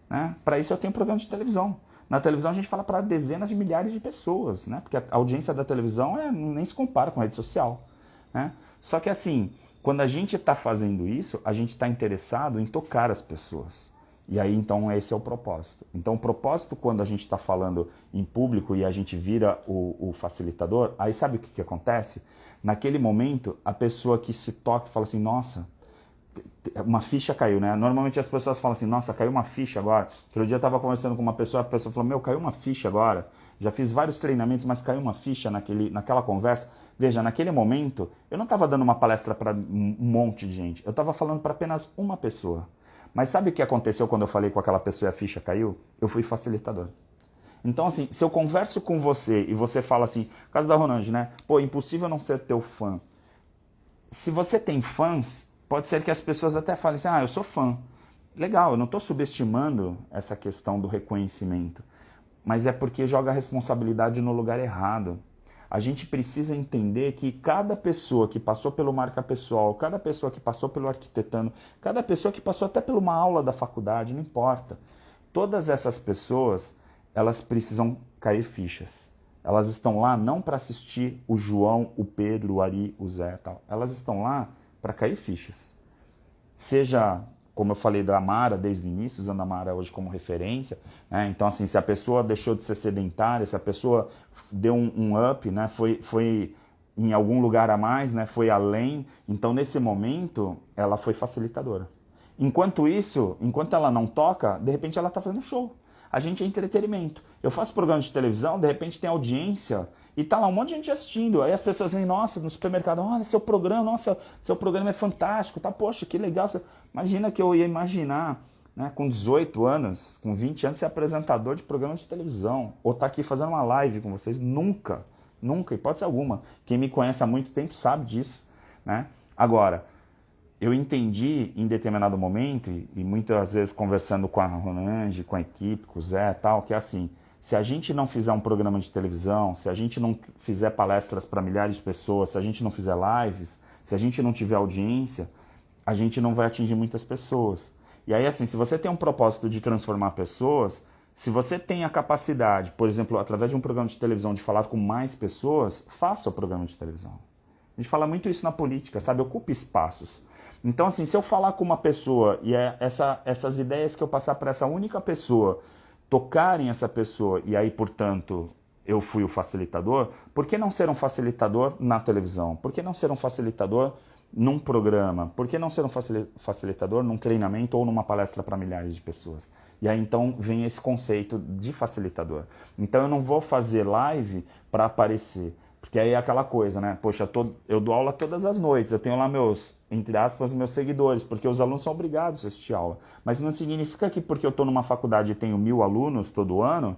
Né? Para isso eu tenho programa de televisão. Na televisão a gente fala para dezenas de milhares de pessoas, né? Porque a audiência da televisão nem se compara com a rede social. Né? Só que assim, quando a gente está fazendo isso, a gente está interessado em tocar as pessoas. E aí, então, esse é o propósito. Então, o propósito, quando a gente está falando em público e a gente vira o facilitador, aí sabe o que acontece? Naquele momento, a pessoa que se toca fala assim, nossa, uma ficha caiu, né? Normalmente as pessoas falam assim, nossa, caiu uma ficha agora. Outro dia eu estava conversando com uma pessoa, a pessoa falou, meu, caiu uma ficha agora. Já fiz vários treinamentos, mas caiu uma ficha naquela conversa. Veja, naquele momento, eu não estava dando uma palestra para um monte de gente. Eu estava falando para apenas uma pessoa. Mas sabe o que aconteceu quando eu falei com aquela pessoa e a ficha caiu? Eu fui facilitador. Então, assim, se eu converso com você e você fala assim, caso da Ronald, né? Pô, impossível não ser teu fã. Se você tem fãs, pode ser que as pessoas até falem assim, eu sou fã. Legal, eu não estou subestimando essa questão do reconhecimento, mas é porque joga a responsabilidade no lugar errado. A gente precisa entender que cada pessoa que passou pelo marca pessoal, cada pessoa que passou pelo arquitetando, cada pessoa que passou até por uma aula da faculdade, não importa. Todas essas pessoas, elas precisam cair fichas. Elas estão lá não para assistir o João, o Pedro, o Ari, o Zé, tal. Elas estão lá para cair fichas. Seja, como eu falei da Amara desde o início, usando a Amara hoje como referência, né? Então, assim, se a pessoa deixou de ser sedentária, se a pessoa deu um up, né? Foi em algum lugar a mais, né? Foi além, então nesse momento ela foi facilitadora. Enquanto isso, enquanto ela não toca, de repente ela está fazendo show. A gente é entretenimento. Eu faço programa de televisão, de repente tem audiência e tá lá um monte de gente assistindo. Aí as pessoas vêm, nossa, no supermercado, olha, seu programa, nossa, seu programa é fantástico, tá? Poxa, que legal. Imagina que eu ia imaginar, né, com 18 anos, com 20 anos, ser apresentador de programa de televisão. Ou tá aqui fazendo uma live com vocês. Nunca, nunca, hipótese alguma. Quem me conhece há muito tempo sabe disso, né? Agora, eu entendi em determinado momento, e muitas vezes conversando com a Ronange, com a equipe, com o Zé e tal, que é assim, se a gente não fizer um programa de televisão, se a gente não fizer palestras para milhares de pessoas, se a gente não fizer lives, se a gente não tiver audiência, a gente não vai atingir muitas pessoas. E aí, assim, se você tem um propósito de transformar pessoas, se você tem a capacidade, por exemplo, através de um programa de televisão, de falar com mais pessoas, faça o programa de televisão. A gente fala muito isso na política, sabe? Ocupe espaços. Então, assim, se eu falar com uma pessoa e essas ideias que eu passar para essa única pessoa tocarem essa pessoa e aí, portanto, eu fui o facilitador, por que não ser um facilitador na televisão? Por que não ser um facilitador num programa? Por que não ser um facilitador num treinamento ou numa palestra para milhares de pessoas? E aí, então, vem esse conceito de facilitador. Então, eu não vou fazer live para aparecer. Porque aí é aquela coisa, né? Poxa, eu dou aula todas as noites, eu tenho lá meus, entre aspas, meus seguidores, porque os alunos são obrigados a assistir aula. Mas não significa que porque eu estou numa faculdade e tenho 1000 alunos todo ano,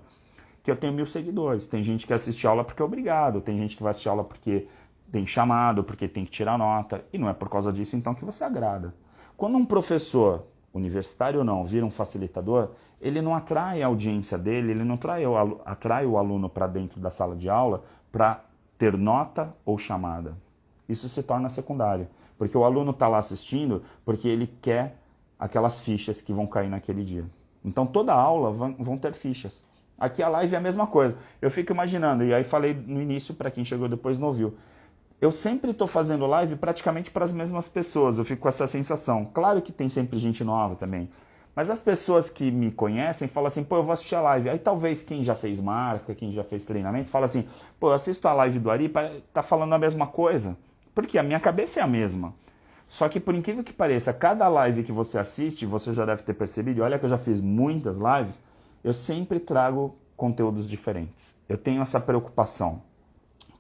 que eu tenho 1000 seguidores. Tem gente que assiste aula porque é obrigado, tem gente que vai assistir aula porque tem chamado, porque tem que tirar nota, e não é por causa disso então que você agrada. Quando um professor, universitário ou não, vira um facilitador, ele não atrai a audiência dele, ele não atrai o aluno para dentro da sala de aula para ter nota ou chamada. Isso se torna secundário, porque o aluno está lá assistindo porque ele quer aquelas fichas que vão cair naquele dia. Então toda aula vão ter fichas. Aqui a live é a mesma coisa. Eu fico imaginando, e aí falei no início para quem chegou depois não ouviu, eu sempre estou fazendo live praticamente para as mesmas pessoas, eu fico com essa sensação. Claro que tem sempre gente nova também, mas as pessoas que me conhecem falam assim, pô, eu vou assistir a live. Aí talvez quem já fez marca, quem já fez treinamento, fala assim, pô, eu assisto a live do Ari, tá falando a mesma coisa. Porque a minha cabeça é a mesma. Só que por incrível que pareça, cada live que você assiste, você já deve ter percebido, e olha que eu já fiz muitas lives, eu sempre trago conteúdos diferentes. Eu tenho essa preocupação.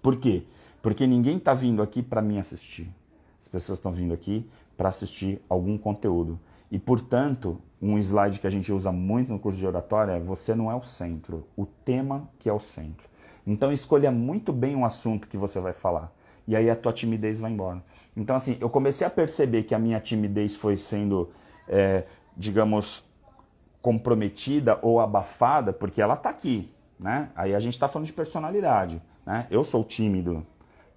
Por quê? Porque ninguém está vindo aqui para me assistir. As pessoas estão vindo aqui para assistir algum conteúdo. E, portanto, um slide que a gente usa muito no curso de oratória é você não é o centro, o tema que é o centro. Então, escolha muito bem um assunto que você vai falar. E aí a tua timidez vai embora. Então, assim, eu comecei a perceber que a minha timidez foi sendo, digamos, comprometida ou abafada, porque ela está aqui, né? Aí a gente está falando de personalidade, né? Eu sou tímido,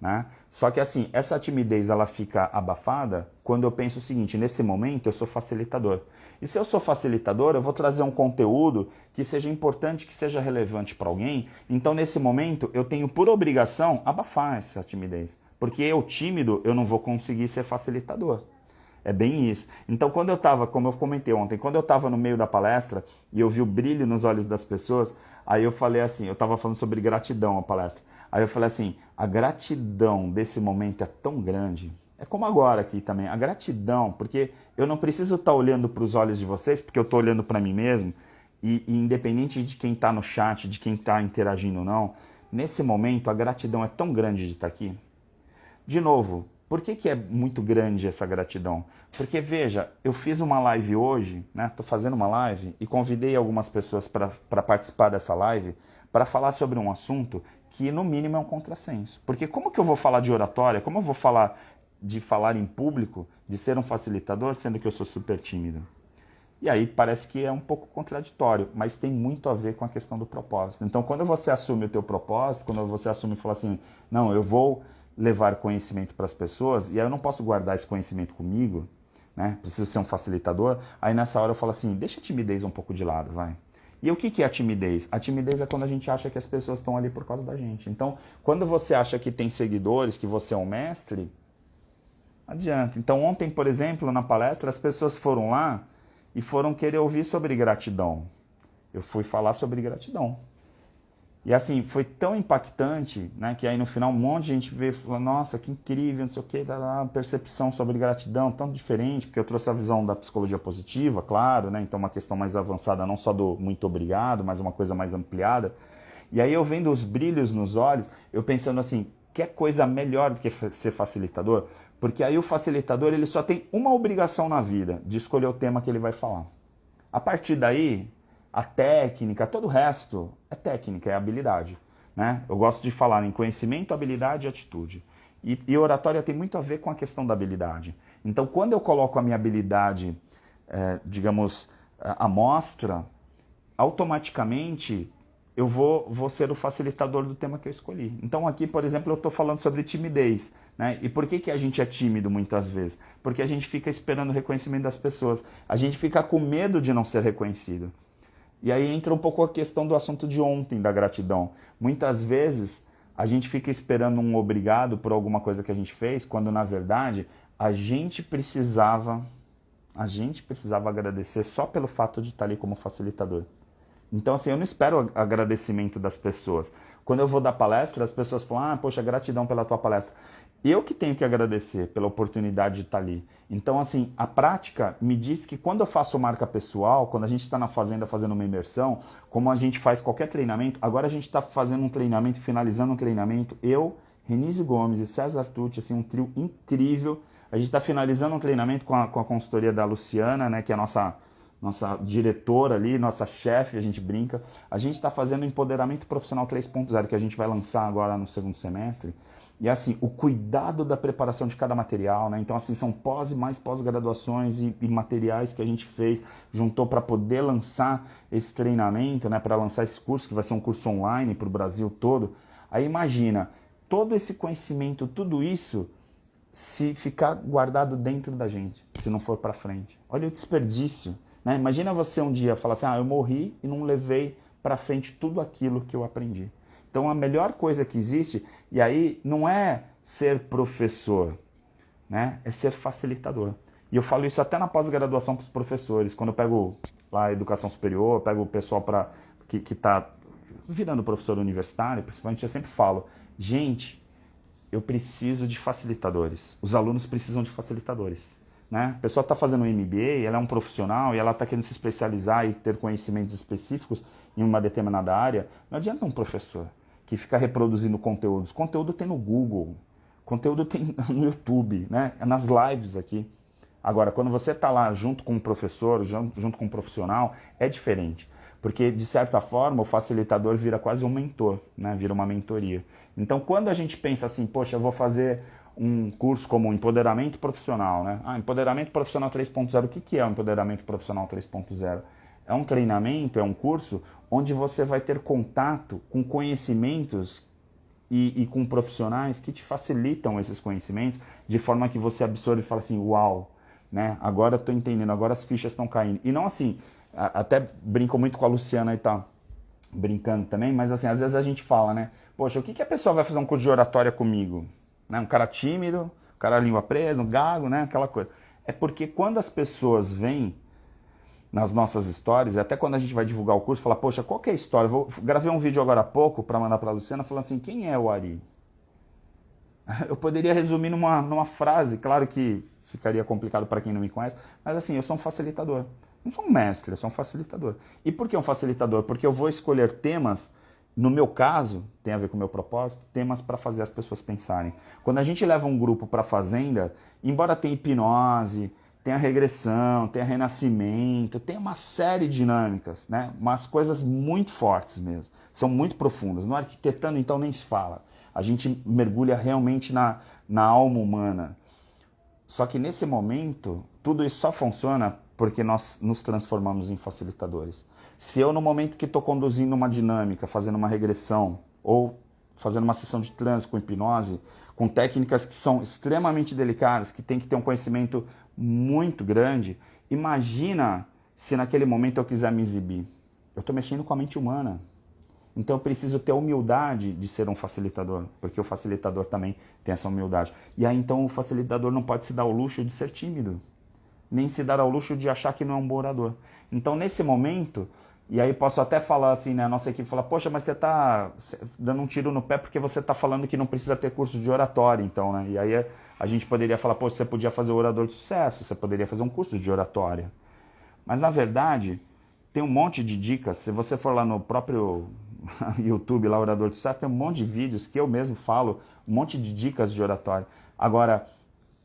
né? Só que assim, essa timidez ela fica abafada quando eu penso o seguinte, nesse momento eu sou facilitador. E se eu sou facilitador, eu vou trazer um conteúdo que seja importante, que seja relevante para alguém. Então nesse momento eu tenho por obrigação abafar essa timidez. Porque eu tímido, eu não vou conseguir ser facilitador. É bem isso. Então quando eu estava, como eu comentei ontem, quando eu estava no meio da palestra e eu vi o brilho nos olhos das pessoas, aí eu falei assim, eu estava falando sobre gratidão a palestra. Aí eu falei assim, a gratidão desse momento é tão grande, é como agora aqui também, a gratidão, porque eu não preciso estar olhando para os olhos de vocês, porque eu estou olhando para mim mesmo, e independente de quem está no chat, de quem está interagindo ou não, nesse momento a gratidão é tão grande de estar aqui. De novo, por que é muito grande essa gratidão? Porque veja, eu fiz uma live hoje, né? Estou fazendo uma live e convidei algumas pessoas para participar dessa live para falar sobre um assunto que no mínimo é um contrassenso. Porque como que eu vou falar de oratória, como eu vou falar de falar em público, de ser um facilitador, sendo que eu sou super tímido? E aí parece que é um pouco contraditório, mas tem muito a ver com a questão do propósito. Então, quando você assume o teu propósito, quando você assume e fala assim, não, eu vou levar conhecimento para as pessoas, e aí eu não posso guardar esse conhecimento comigo, né? Preciso ser um facilitador. Aí nessa hora eu falo assim, deixa a timidez um pouco de lado, vai. E o que é a timidez? A timidez é quando a gente acha que as pessoas estão ali por causa da gente. Então, quando você acha que tem seguidores, que você é um mestre, não adianta. Então, ontem, por exemplo, na palestra, as pessoas foram lá e foram querer ouvir sobre gratidão. Eu fui falar sobre gratidão. E assim, foi tão impactante, né, que aí no final um monte de gente veio e falou, nossa, que incrível, não sei o que, percepção sobre gratidão, tão diferente, porque eu trouxe a visão da psicologia positiva, claro, né, então uma questão mais avançada, não só do muito obrigado, mas uma coisa mais ampliada. E aí eu vendo os brilhos nos olhos, eu pensando assim, que coisa melhor do que ser facilitador? Porque aí o facilitador, ele só tem uma obrigação na vida, de escolher o tema que ele vai falar. A partir daí, a técnica, todo o resto é técnica, é habilidade. Né? Eu gosto de falar em conhecimento, habilidade e atitude. E oratória tem muito a ver com a questão da habilidade. Então, quando eu coloco a minha habilidade, digamos, à mostra, automaticamente eu vou ser o facilitador do tema que eu escolhi. Então aqui, por exemplo, eu estou falando sobre timidez. Né? E por que a gente é tímido muitas vezes? Porque a gente fica esperando o reconhecimento das pessoas. A gente fica com medo de não ser reconhecido. E aí entra um pouco a questão do assunto de ontem, da gratidão. Muitas vezes a gente fica esperando um obrigado por alguma coisa que a gente fez, quando na verdade a gente precisava agradecer só pelo fato de estar ali como facilitador. Então, assim, eu não espero agradecimento das pessoas. Quando eu vou dar palestra, as pessoas falam, poxa, gratidão pela tua palestra. Eu que tenho que agradecer pela oportunidade de estar ali. Então, assim, a prática me diz que quando eu faço marca pessoal, quando a gente está na fazenda fazendo uma imersão, como a gente faz qualquer treinamento, agora a gente está fazendo um treinamento, finalizando um treinamento, eu, Renise Gomes e César Tucci, assim, um trio incrível. A gente está finalizando um treinamento com a consultoria da Luciana, né, que é a nossa diretora ali, nossa chefe, a gente brinca. A gente está fazendo o Empoderamento Profissional 3.0, que a gente vai lançar agora no segundo semestre. E assim, o cuidado da preparação de cada material, né? Então assim, são pós e mais pós-graduações e materiais que a gente fez, juntou para poder lançar esse treinamento, né? Para lançar esse curso, que vai ser um curso online para o Brasil todo. Aí imagina, todo esse conhecimento, tudo isso, se ficar guardado dentro da gente, se não for para frente. Olha o desperdício. Né? Imagina você um dia falar assim, eu morri e não levei para frente tudo aquilo que eu aprendi. Então a melhor coisa que existe, e aí não é ser professor, né? É ser facilitador. E eu falo isso até na pós-graduação para os professores. Quando eu pego lá a educação superior, eu pego o pessoal que está virando professor universitário, principalmente, eu sempre falo, gente, eu preciso de facilitadores. Os alunos precisam de facilitadores. Né? A pessoa está fazendo um MBA, ela é um profissional e ela está querendo se especializar e ter conhecimentos específicos em uma determinada área. Não adianta um professor que fica reproduzindo conteúdos. Conteúdo tem no Google, conteúdo tem no YouTube, né? Nas lives aqui. Agora, quando você está lá junto com um professor, junto com um profissional, é diferente. Porque, de certa forma, o facilitador vira quase um mentor, né? Vira uma mentoria. Então, quando a gente pensa assim, poxa, eu vou fazer um curso como Empoderamento Profissional, né? Empoderamento Profissional 3.0, o que é o Empoderamento Profissional 3.0? É um treinamento, é um curso onde você vai ter contato com conhecimentos e com profissionais que te facilitam esses conhecimentos, de forma que você absorve e fala assim, uau, né? Agora eu estou entendendo, agora as fichas estão caindo. E não assim, até brinco muito com a Luciana e tá brincando também, mas assim, às vezes a gente fala, né? Poxa, o que a pessoa vai fazer um curso de oratória comigo? Né? Um cara tímido, um cara língua presa, um gago, né? Aquela coisa. É porque quando as pessoas vêm nas nossas histórias, e até quando a gente vai divulgar o curso, fala, poxa, qual que é a história? Gravei um vídeo agora há pouco para mandar para a Luciana, falando assim, quem é o Ari? Eu poderia resumir numa frase, claro que ficaria complicado para quem não me conhece, mas assim, eu sou um facilitador. Não sou um mestre, eu sou um facilitador. E por que um facilitador? Porque eu vou escolher temas, no meu caso, tem a ver com o meu propósito, temas para fazer as pessoas pensarem. Quando a gente leva um grupo para a fazenda, embora tenha hipnose, tenha regressão, tenha renascimento, tem uma série de dinâmicas, né? Umas coisas muito fortes mesmo, são muito profundas. No arquitetando, então, nem se fala. A gente mergulha realmente na alma humana. Só que nesse momento, tudo isso só funciona porque nós nos transformamos em facilitadores. Se eu, no momento que estou conduzindo uma dinâmica, fazendo uma regressão, ou fazendo uma sessão de transe com hipnose, com técnicas que são extremamente delicadas, que tem que ter um conhecimento muito grande, imagina se naquele momento eu quiser me exibir. Eu estou mexendo com a mente humana. Então eu preciso ter a humildade de ser um facilitador, porque o facilitador também tem essa humildade. E aí então o facilitador não pode se dar ao luxo de ser tímido, nem se dar ao luxo de achar que não é um bom orador. Então nesse momento, e aí posso até falar assim, né, a nossa equipe fala, poxa, mas você está dando um tiro no pé porque você está falando que não precisa ter curso de oratória, então, né? E aí a gente poderia falar, poxa, você podia fazer o orador de sucesso, você poderia fazer um curso de oratória. Mas na verdade, tem um monte de dicas, se você for lá no próprio YouTube, lá, Orador de Sucesso, tem um monte de vídeos que eu mesmo falo, um monte de dicas de oratória. Agora,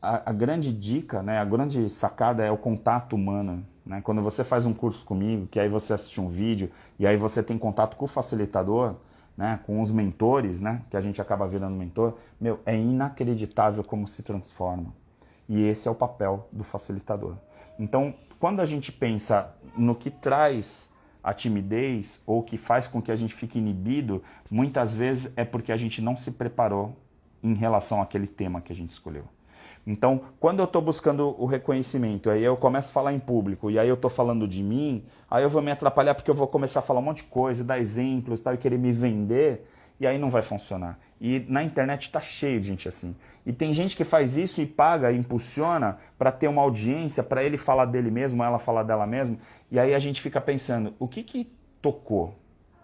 a grande dica, né, a grande sacada é o contato humano. Né? Quando você faz um curso comigo, que aí você assiste um vídeo, e aí você tem contato com o facilitador, né, com os mentores, né, que a gente acaba virando mentor, meu, é inacreditável como se transforma. E esse é o papel do facilitador. Então, quando a gente pensa no que traz a timidez ou que faz com que a gente fique inibido, muitas vezes é porque a gente não se preparou em relação àquele tema que a gente escolheu. Então, quando eu estou buscando o reconhecimento, aí eu começo a falar em público e aí eu estou falando de mim, aí eu vou me atrapalhar porque eu vou começar a falar um monte de coisa, dar exemplos tal, e querer me vender, e aí não vai funcionar. E na internet está cheio de gente assim. E tem gente que faz isso e paga, e impulsiona para ter uma audiência, para ele falar dele mesmo, ela falar dela mesma. E aí a gente fica pensando, o que tocou?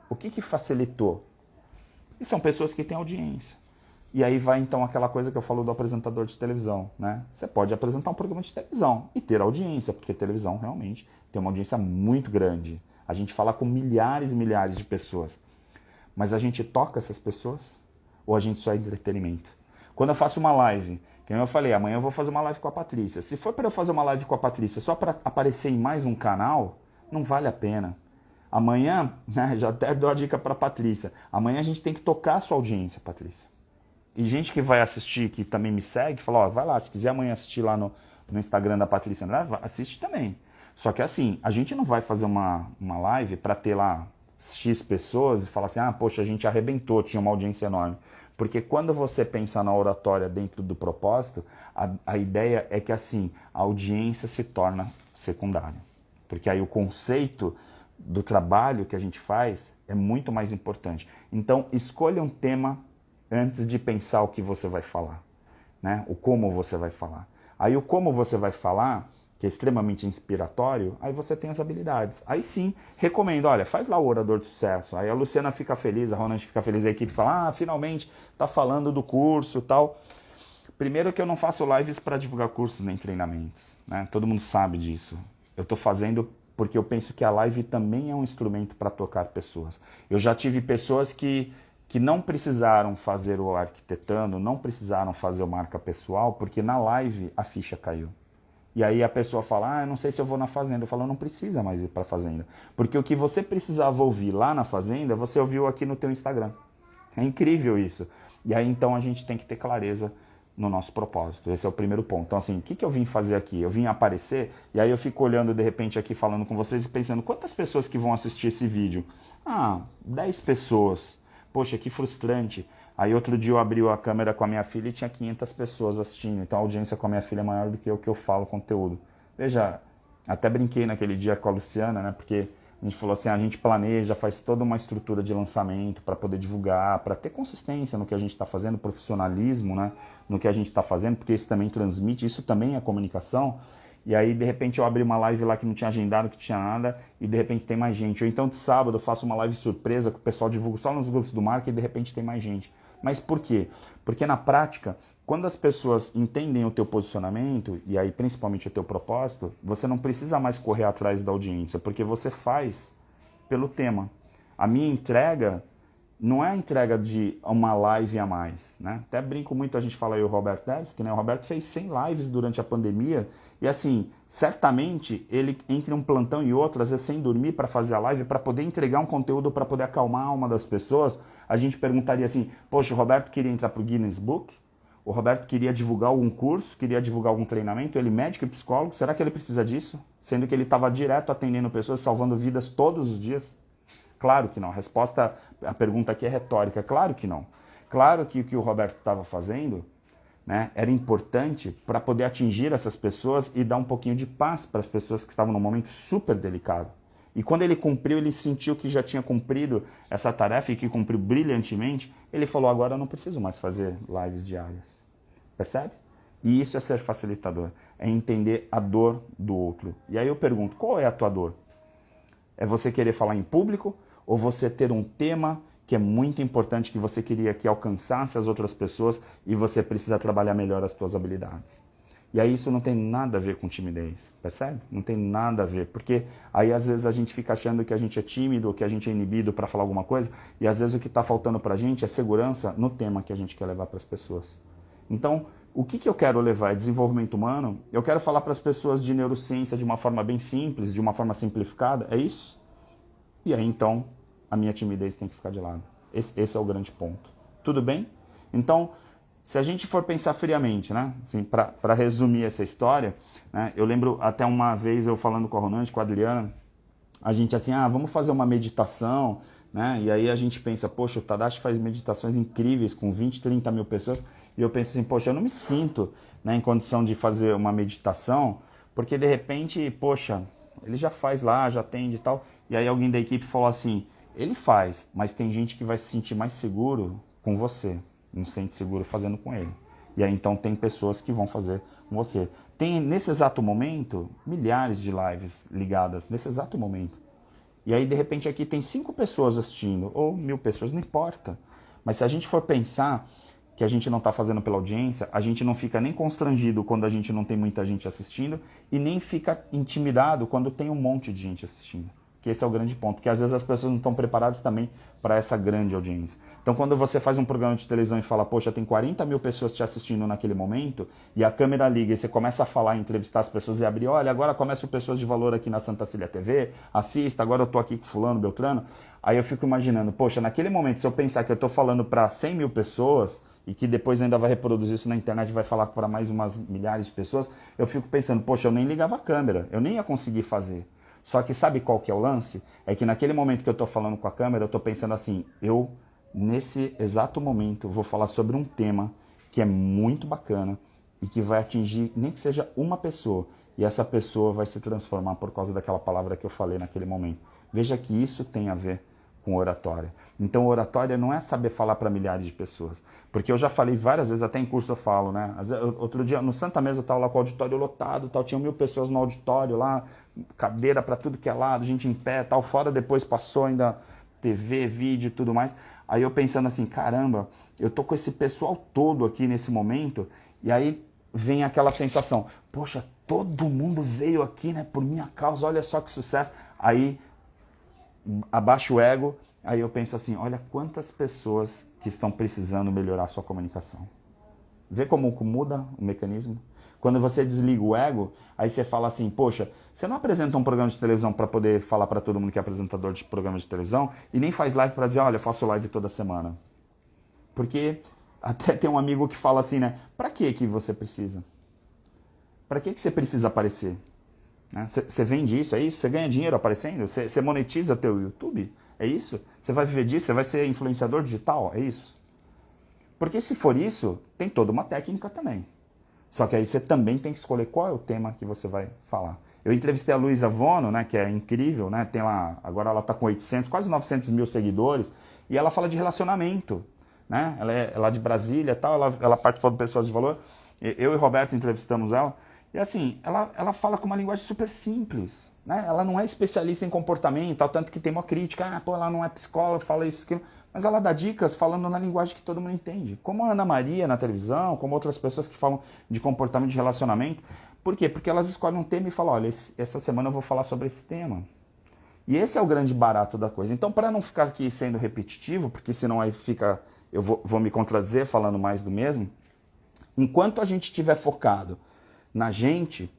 O que facilitou? E são pessoas que têm audiência. E aí vai então aquela coisa que eu falo do apresentador de televisão, né? Você pode apresentar um programa de televisão e ter audiência, porque televisão realmente tem uma audiência muito grande. A gente fala com milhares e milhares de pessoas. Mas a gente toca essas pessoas? Ou a gente só é entretenimento? Quando eu faço uma live, como eu falei, amanhã eu vou fazer uma live com a Patrícia. Se for para eu fazer uma live com a Patrícia só para aparecer em mais um canal, não vale a pena. Amanhã, né, já até dou a dica para a Patrícia, amanhã a gente tem que tocar a sua audiência, Patrícia. E gente que vai assistir, que também me segue, fala, ó, vai lá, se quiser amanhã assistir lá no Instagram da Patrícia Andrade, assiste também. Só que assim, a gente não vai fazer uma live para ter lá X pessoas e falar assim, ah, poxa, a gente arrebentou, tinha uma audiência enorme. Porque quando você pensa na oratória dentro do propósito, a ideia é que assim, a audiência se torna secundária. Porque aí o conceito do trabalho que a gente faz é muito mais importante. Então, escolha um tema antes de pensar o que você vai falar, né? O como você vai falar. Aí o como você vai falar, que é extremamente inspiratório, aí você tem as habilidades. Aí sim, recomendo, olha, faz lá o Orador de Sucesso. Aí a Luciana fica feliz, a Ronald fica feliz, a equipe fala, ah, finalmente tá falando do curso e tal. Primeiro que eu não faço lives para divulgar cursos nem treinamentos, né? Todo mundo sabe disso. Eu tô fazendo porque eu penso que a live também é um instrumento para tocar pessoas. Eu já tive pessoas que não precisaram fazer o arquitetando, não precisaram fazer o marca pessoal, porque na live a ficha caiu. E aí a pessoa fala, ah, eu não sei se eu vou na fazenda. Eu falo, não precisa mais ir para a fazenda. Porque o que você precisava ouvir lá na fazenda, você ouviu aqui no teu Instagram. É incrível isso. E aí então a gente tem que ter clareza no nosso propósito. Esse é o primeiro ponto. Então assim, o que eu vim fazer aqui? Eu vim aparecer, e aí eu fico olhando de repente aqui falando com vocês e pensando, quantas pessoas que vão assistir esse vídeo? Ah, 10 pessoas. Poxa, que frustrante. Aí outro dia eu abri a câmera com a minha filha e tinha 500 pessoas assistindo. Então a audiência com a minha filha é maior do que o que eu falo conteúdo. Veja, até brinquei naquele dia com a Luciana, né? Porque a gente falou assim, a gente planeja, faz toda uma estrutura de lançamento para poder divulgar, para ter consistência no que a gente está fazendo, profissionalismo, né? No que a gente está fazendo, porque isso também transmite, isso também é comunicação. E aí, de repente, eu abri uma live lá que não tinha agendado, que tinha nada, e de repente tem mais gente. Ou então, de sábado, eu faço uma live surpresa, que o pessoal divulga só nos grupos do marketing, e de repente tem mais gente. Mas por quê? Porque na prática, quando as pessoas entendem o teu posicionamento, e aí principalmente o teu propósito, você não precisa mais correr atrás da audiência, porque você faz pelo tema. A minha entrega não é a entrega de uma live a mais, né? Até brinco muito, a gente fala aí o Roberto Teves, que né, o Roberto fez 100 lives durante a pandemia, e assim, certamente ele entre um plantão e outro, às vezes sem dormir para fazer a live, para poder entregar um conteúdo, para poder acalmar a alma das pessoas, a gente perguntaria assim, poxa, o Roberto queria entrar para o Guinness Book? O Roberto queria divulgar algum curso, queria divulgar algum treinamento, ele médico e psicólogo, será que ele precisa disso? Sendo que ele estava direto atendendo pessoas, salvando vidas todos os dias? Claro que não. A pergunta aqui é retórica, claro que não. Claro que o que o Roberto estava fazendo, né, era importante para poder atingir essas pessoas e dar um pouquinho de paz para as pessoas que estavam num momento super delicado. E quando ele cumpriu, ele sentiu que já tinha cumprido essa tarefa e que cumpriu brilhantemente, ele falou, agora eu não preciso mais fazer lives diárias. Percebe? E isso é ser facilitador, é entender a dor do outro. E aí eu pergunto, qual é a tua dor? É você querer falar em público ou você ter um tema que é muito importante que você queria que alcançasse as outras pessoas e você precisa trabalhar melhor as suas habilidades? E aí isso não tem nada a ver com timidez, percebe? Não tem nada a ver, porque aí às vezes a gente fica achando que a gente é tímido ou que a gente é inibido para falar alguma coisa e às vezes o que está faltando para a gente é segurança no tema que a gente quer levar para as pessoas. Então, o que eu quero levar é desenvolvimento humano, eu quero falar para as pessoas de neurociência de uma forma bem simples, de uma forma simplificada, é isso? E aí então a minha timidez tem que ficar de lado. Esse é o grande ponto. Tudo bem? Então, se a gente for pensar friamente, né, assim, para resumir essa história, né, eu lembro até uma vez eu falando com a Ronante, com a Adriana, a gente assim, vamos fazer uma meditação, né, e aí a gente pensa, poxa, o Tadashi faz meditações incríveis com 20, 30 mil pessoas, e eu penso assim, poxa, eu não me sinto, né, em condição de fazer uma meditação, porque de repente, poxa, ele já faz lá, já atende e tal, e aí alguém da equipe falou assim, ele faz, mas tem gente que vai se sentir mais seguro com você. Não se sente seguro fazendo com ele. E aí então tem pessoas que vão fazer com você. Tem nesse exato momento milhares de lives ligadas nesse exato momento. E aí de repente aqui tem 5 pessoas assistindo, ou 1000 pessoas, não importa. Mas se a gente for pensar que a gente não está fazendo pela audiência, a gente não fica nem constrangido quando a gente não tem muita gente assistindo e nem fica intimidado quando tem um monte de gente assistindo. Que esse é o grande ponto, porque às vezes as pessoas não estão preparadas também para essa grande audiência. Então quando você faz um programa de televisão e fala, poxa, tem 40 mil pessoas te assistindo naquele momento, e a câmera liga e você começa a falar, entrevistar as pessoas e abrir, olha, agora começa o Pessoas de Valor aqui na Santa Cília TV, assista, agora eu estou aqui com fulano, beltrano, aí eu fico imaginando, poxa, naquele momento, se eu pensar que eu estou falando para 100 mil pessoas, e que depois ainda vai reproduzir isso na internet e vai falar para mais umas milhares de pessoas, eu fico pensando, poxa, eu nem ligava a câmera, eu nem ia conseguir fazer. Só que sabe qual que é o lance? É que naquele momento que eu estou falando com a câmera, eu estou pensando assim, eu, nesse exato momento, vou falar sobre um tema que é muito bacana e que vai atingir, nem que seja uma pessoa, e essa pessoa vai se transformar por causa daquela palavra que eu falei naquele momento. Veja que isso tem a ver com oratória. Então, oratória não é saber falar para milhares de pessoas. Porque eu já falei várias vezes, até em curso eu falo, né? Outro dia, no Santa Mesa, eu estava lá com o auditório lotado, tal, tinha 1000 pessoas no auditório lá, cadeira para tudo que é lado, gente em pé, tal. Fora depois passou ainda TV, vídeo e tudo mais. Aí eu pensando assim, caramba, eu tô com esse pessoal todo aqui nesse momento, e aí vem aquela sensação, poxa, todo mundo veio aqui, né, por minha causa, olha só que sucesso. Aí abaixa o ego, aí eu penso assim, olha quantas pessoas que estão precisando melhorar a sua comunicação. Vê como muda o mecanismo? Quando você desliga o ego, aí você fala assim, poxa, você não apresenta um programa de televisão para poder falar para todo mundo que é apresentador de programa de televisão e nem faz live para dizer, olha, eu faço live toda semana. Porque até tem um amigo que fala assim, né, para que você precisa? Para que você precisa aparecer? Você vende isso, é isso? Você ganha dinheiro aparecendo? Você monetiza teu YouTube? É isso? Você vai viver disso? Você vai ser influenciador digital? É isso? Porque se for isso, tem toda uma técnica também. Só que aí você também tem que escolher qual é o tema que você vai falar. Eu entrevistei a Luísa Vono, né, que é incrível, né, tem lá, agora ela está com 800, quase 900 mil seguidores, e ela fala de relacionamento. Né? Ela é lá de Brasília e tal, ela participou do Pessoas de Valor. Eu e Roberto entrevistamos ela. E assim, ela fala com uma linguagem super simples, né? Ela não é especialista em comportamento, tal, tanto que tem uma crítica, pô, ela não é psicóloga, fala isso, aquilo. Mas ela dá dicas falando na linguagem que todo mundo entende. Como a Ana Maria na televisão, como outras pessoas que falam de comportamento de relacionamento. Por quê? Porque elas escolhem um tema e falam, olha, essa semana eu vou falar sobre esse tema. E esse é o grande barato da coisa. Então, para não ficar aqui sendo repetitivo, porque senão aí fica, eu vou me contradizer falando mais do mesmo, enquanto a gente estiver focado na gente,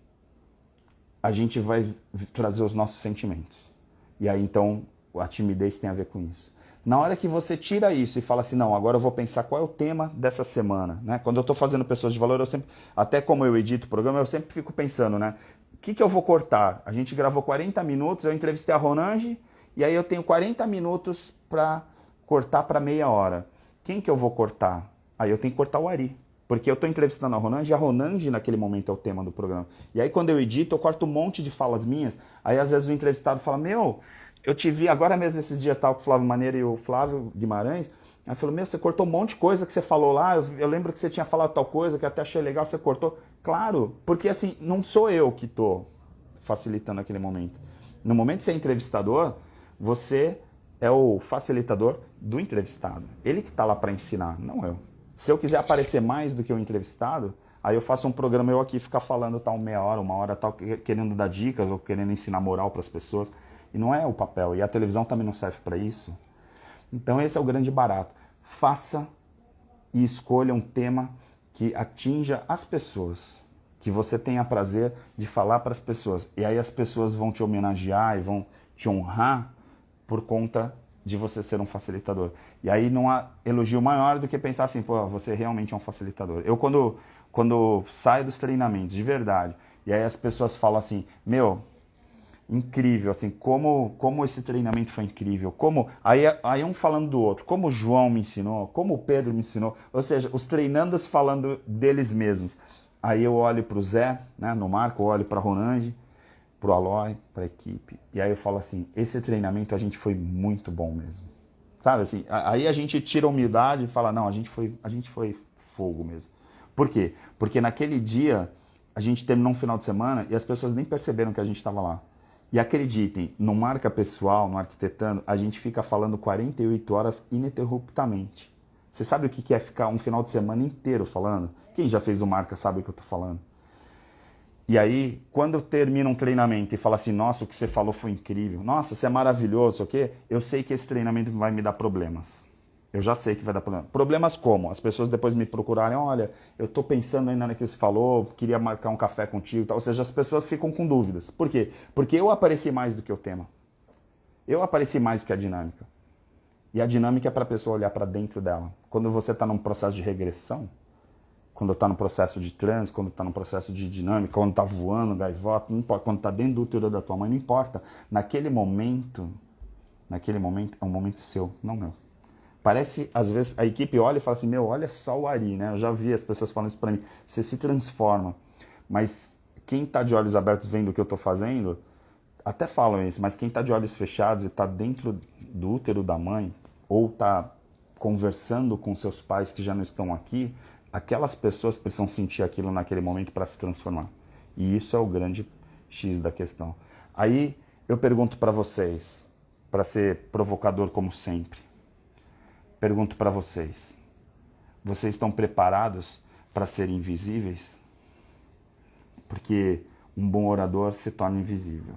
a gente vai trazer os nossos sentimentos. E aí, então, a timidez tem a ver com isso. Na hora que você tira isso e fala assim, não, agora eu vou pensar qual é o tema dessa semana, né? Quando eu estou fazendo pessoas de valor, eu sempre, até como eu edito o programa, eu sempre fico pensando, né? O que eu vou cortar? A gente gravou 40 minutos, eu entrevistei a Ronange, e aí eu tenho 40 minutos para cortar para meia hora. Quem que eu vou cortar? Aí eu tenho que cortar o Ari. Porque eu estou entrevistando a Ronange, e a Ronange naquele momento é o tema do programa. E aí quando eu edito, eu corto um monte de falas minhas, aí às vezes o entrevistado fala, meu, eu te vi agora mesmo esses dias, tal, com o Flávio Maneiro e o Flávio Guimarães, aí falou, meu, você cortou um monte de coisa que você falou lá, eu lembro que você tinha falado tal coisa, que eu até achei legal, você cortou. Claro, porque assim, não sou eu que estou facilitando aquele momento. No momento de ser entrevistador, você é o facilitador do entrevistado. Ele que está lá para ensinar, não eu. Se eu quiser aparecer mais do que o entrevistado, aí eu faço um programa eu aqui ficar falando tal meia hora, uma hora tal, querendo dar dicas ou querendo ensinar moral para as pessoas. E não é o papel. E a televisão também não serve para isso. Então esse é o grande barato. Faça e escolha um tema que atinja as pessoas. Que você tenha prazer de falar para as pessoas. E aí as pessoas vão te homenagear e vão te honrar por conta de você ser um facilitador. E aí não há elogio maior do que pensar assim, pô, você realmente é um facilitador. Eu quando saio dos treinamentos, de verdade, e aí as pessoas falam assim, meu, incrível, assim, como esse treinamento foi incrível, aí um falando do outro, como o João me ensinou, como o Pedro me ensinou, ou seja, os treinandos falando deles mesmos. Aí eu olho para o Zé, né, no Marco, eu olho para a Ronange, para o Aloy, para a equipe. E aí eu falo assim, esse treinamento a gente foi muito bom mesmo. Sabe assim, aí a gente tira a humildade e fala, não, a gente foi fogo mesmo. Por quê? Porque naquele dia a gente terminou um final de semana e as pessoas nem perceberam que a gente estava lá. E acreditem, no Marca Pessoal, no Arquitetando, a gente fica falando 48 horas ininterruptamente. Você sabe o que é ficar um final de semana inteiro falando? Quem já fez o Marca sabe o que eu estou falando. E aí, quando termina um treinamento e fala assim, nossa, o que você falou foi incrível, nossa, você é maravilhoso, o quê? Eu sei que esse treinamento vai me dar problemas. Eu já sei que vai dar problema. Problemas como? As pessoas depois me procurarem, olha, eu estou pensando ainda no que você falou, queria marcar um café contigo, tal. Ou seja, as pessoas ficam com dúvidas. Por quê? Porque eu apareci mais do que o tema. Eu apareci mais do que a dinâmica. E a dinâmica é para a pessoa olhar para dentro dela. Quando você está num processo de regressão, quando está no processo de transe, quando está no processo de dinâmica, quando está voando, gaivota, não importa, quando está dentro do útero da tua mãe, não importa. Naquele momento é um momento seu, não meu. Parece, às vezes, a equipe olha e fala assim, meu, olha só o Ari, né? Eu já vi as pessoas falando isso para mim. Você se transforma. Mas quem está de olhos abertos vendo o que eu estou fazendo, até falam isso, mas quem está de olhos fechados e está dentro do útero da mãe, ou está conversando com seus pais que já não estão aqui, aquelas pessoas precisam sentir aquilo naquele momento para se transformar. E isso é o grande X da questão. Aí eu pergunto para vocês, para ser provocador como sempre, pergunto para vocês, vocês estão preparados para ser invisíveis? Porque um bom orador se torna invisível.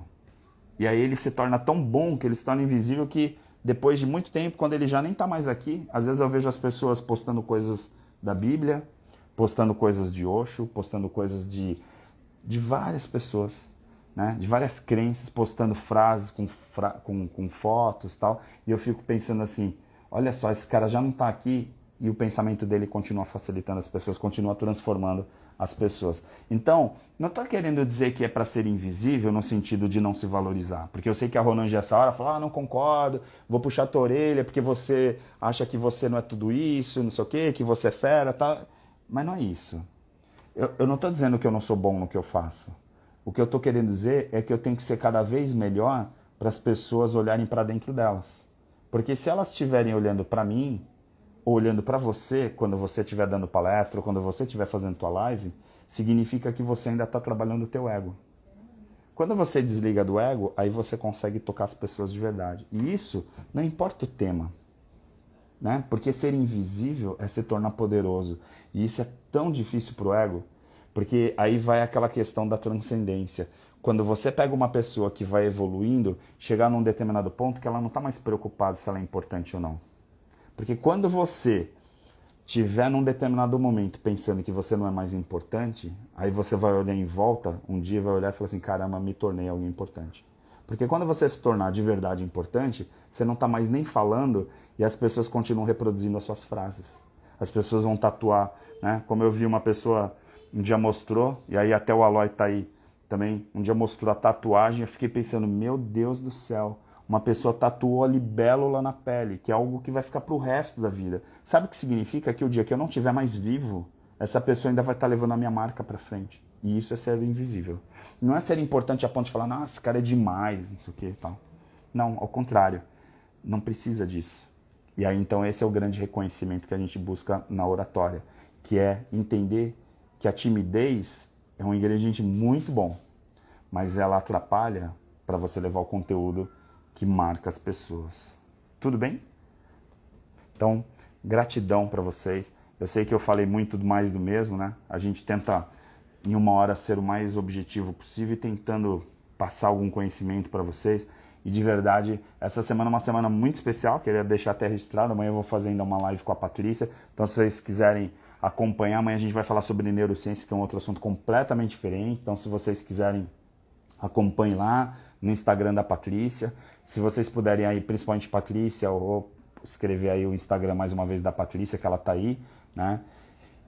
E aí ele se torna tão bom que ele se torna invisível que depois de muito tempo, quando ele já nem está mais aqui, às vezes eu vejo as pessoas postando coisas da Bíblia, postando coisas de Osho, postando coisas de várias pessoas, né? De várias crenças, postando frases com fotos e tal. E eu fico pensando assim, olha só, esse cara já não está aqui e o pensamento dele continua facilitando as pessoas, continua transformando as pessoas. Então, não estou querendo dizer que é para ser invisível no sentido de não se valorizar. Porque eu sei que a Ronange essa hora fala, não concordo, vou puxar a tua orelha porque você acha que você não é tudo isso, não sei o quê, que você é fera, tá? Mas não é isso. Eu não estou dizendo que eu não sou bom no que eu faço. O que eu estou querendo dizer é que eu tenho que ser cada vez melhor para as pessoas olharem para dentro delas. Porque se elas estiverem olhando para mim, ou olhando para você, quando você estiver dando palestra, ou quando você estiver fazendo tua live, significa que você ainda está trabalhando o teu ego. Quando você desliga do ego, aí você consegue tocar as pessoas de verdade. E isso não importa o tema. Né? Porque ser invisível é se tornar poderoso. E isso é tão difícil para o ego, porque aí vai aquela questão da transcendência. Quando você pega uma pessoa que vai evoluindo, chegar num determinado ponto que ela não está mais preocupada se ela é importante ou não. Porque quando você estiver num determinado momento pensando que você não é mais importante, aí você vai olhar em volta, um dia vai olhar e falar assim, caramba, me tornei alguém importante. Porque quando você se tornar de verdade importante, você não está mais nem falando e as pessoas continuam reproduzindo as suas frases. As pessoas vão tatuar, né? Como eu vi uma pessoa um dia mostrou, e aí até o Aloy tá aí também, um dia mostrou a tatuagem, eu fiquei pensando, meu Deus do céu, uma pessoa tatuou a libélula na pele, que é algo que vai ficar pro resto da vida. Sabe o que significa? Que o dia que eu não estiver mais vivo, essa pessoa ainda vai estar levando a minha marca para frente. E isso é ser invisível. Não é ser importante a ponto de falar, nossa, esse cara é demais, não sei o que e tal. Não, ao contrário. Não precisa disso. E aí, então, esse é o grande reconhecimento que a gente busca na oratória, que é entender que a timidez é um ingrediente muito bom, mas ela atrapalha para você levar o conteúdo que marca as pessoas. Tudo bem? Então, gratidão para vocês. Eu sei que eu falei muito mais do mesmo, né? A gente tenta, em uma hora, ser o mais objetivo possível e tentando passar algum conhecimento para vocês. E de verdade, essa semana é uma semana muito especial, queria deixar até registrado. Amanhã eu vou fazer ainda uma live com a Patrícia. Então, se vocês quiserem acompanhar, amanhã a gente vai falar sobre neurociência, que é um outro assunto completamente diferente. Então, se vocês quiserem, acompanhem lá no Instagram da Patrícia. Se vocês puderem aí, principalmente Patrícia, ou escrever aí o Instagram mais uma vez da Patrícia, que ela tá aí, né?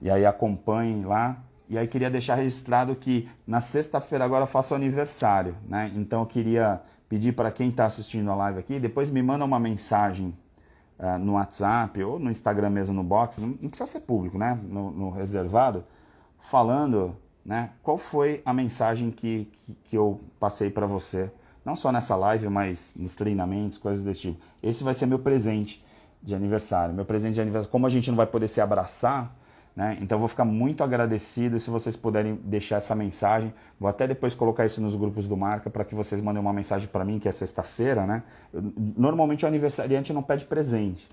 E aí acompanhem lá. E aí queria deixar registrado que na sexta-feira agora eu faço aniversário, né? Então eu queria pedir para quem está assistindo a live aqui, depois me manda uma mensagem no WhatsApp ou no Instagram mesmo, no box, não precisa ser público, né? No reservado, falando, né, qual foi a mensagem que eu passei para você, não só nessa live, mas nos treinamentos, coisas desse tipo. Esse vai ser meu presente de aniversário. Meu presente de aniversário, como a gente não vai poder se abraçar, né? Então eu vou ficar muito agradecido se vocês puderem deixar essa mensagem. Vou até depois colocar isso nos grupos do Marca para que vocês mandem uma mensagem para mim, que é sexta-feira, né? Normalmente o aniversariante não pede presente,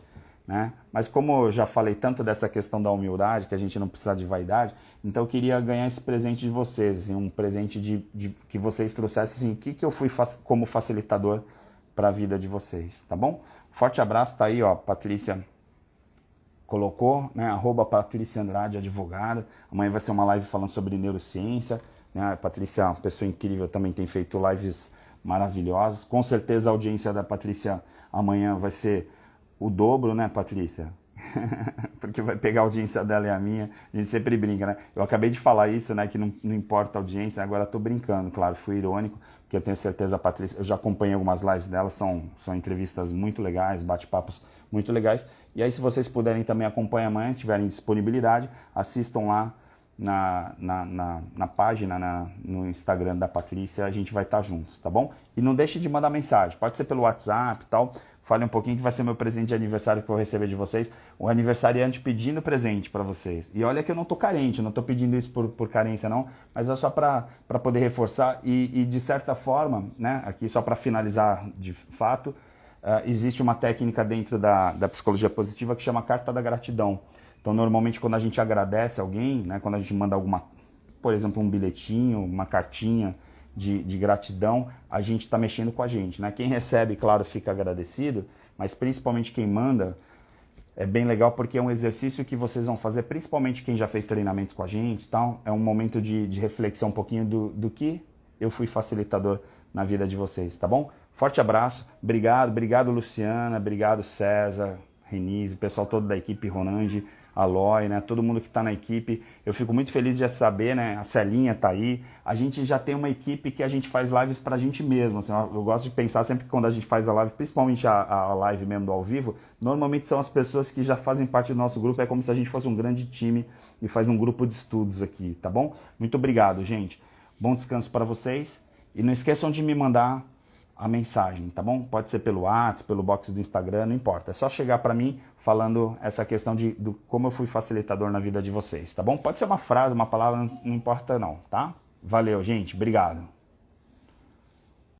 né? Mas como eu já falei tanto dessa questão da humildade, que a gente não precisa de vaidade, então eu queria ganhar esse presente de vocês, assim, um presente de que vocês trouxessem, assim, o que eu fui como facilitador para a vida de vocês, tá bom? Forte abraço, tá aí, ó, Patrícia colocou, né, @Patrícia Andrade, advogada. Amanhã vai ser uma live falando sobre neurociência, né? A Patrícia é uma pessoa incrível, também tem feito lives maravilhosas. Com certeza a audiência da Patrícia amanhã vai ser o dobro, né, Patrícia? Porque vai pegar a audiência dela e a minha. A gente sempre brinca, né? Eu acabei de falar isso, né, que não importa a audiência, agora estou brincando, claro, fui irônico, porque eu tenho certeza a Patrícia, eu já acompanhei algumas lives dela, são entrevistas muito legais, bate-papos muito legais. E aí, se vocês puderem também acompanhar amanhã, tiverem disponibilidade, assistam lá na página, no Instagram da Patrícia, a gente vai estar juntos, tá bom? E não deixe de mandar mensagem, pode ser pelo WhatsApp e tal, fale um pouquinho que vai ser meu presente de aniversário que eu vou receber de vocês, o aniversariante pedindo presente para vocês. E olha que eu não tô carente, não tô pedindo isso por carência não, mas é só para poder reforçar e de certa forma, né, aqui só para finalizar de fato, existe uma técnica dentro da psicologia positiva que chama carta da gratidão. Então, normalmente, quando a gente agradece alguém, né, quando a gente manda por exemplo, um bilhetinho, uma cartinha de gratidão, a gente está mexendo com a gente, né? Quem recebe, claro, fica agradecido, mas principalmente quem manda, é bem legal porque é um exercício que vocês vão fazer, principalmente quem já fez treinamentos com a gente, então, é um momento de reflexão um pouquinho do que eu fui facilitador na vida de vocês, tá bom? Forte abraço, obrigado Luciana, obrigado César, Renise, o pessoal todo da equipe, Ronange, Aloy, né, todo mundo que está na equipe. Eu fico muito feliz de saber, né, a Celinha tá aí. A gente já tem uma equipe que a gente faz lives pra gente mesmo. Assim, eu gosto de pensar sempre que quando a gente faz a live, principalmente a live mesmo do ao vivo, normalmente são as pessoas que já fazem parte do nosso grupo. É como se a gente fosse um grande time e faz um grupo de estudos aqui, tá bom? Muito obrigado, gente. Bom descanso para vocês. E não esqueçam de me mandar a mensagem, tá bom? Pode ser pelo WhatsApp, pelo box do Instagram, não importa. É só chegar para mim falando essa questão do como eu fui facilitador na vida de vocês, tá bom? Pode ser uma frase, uma palavra, não importa não, tá? Valeu, gente. Obrigado.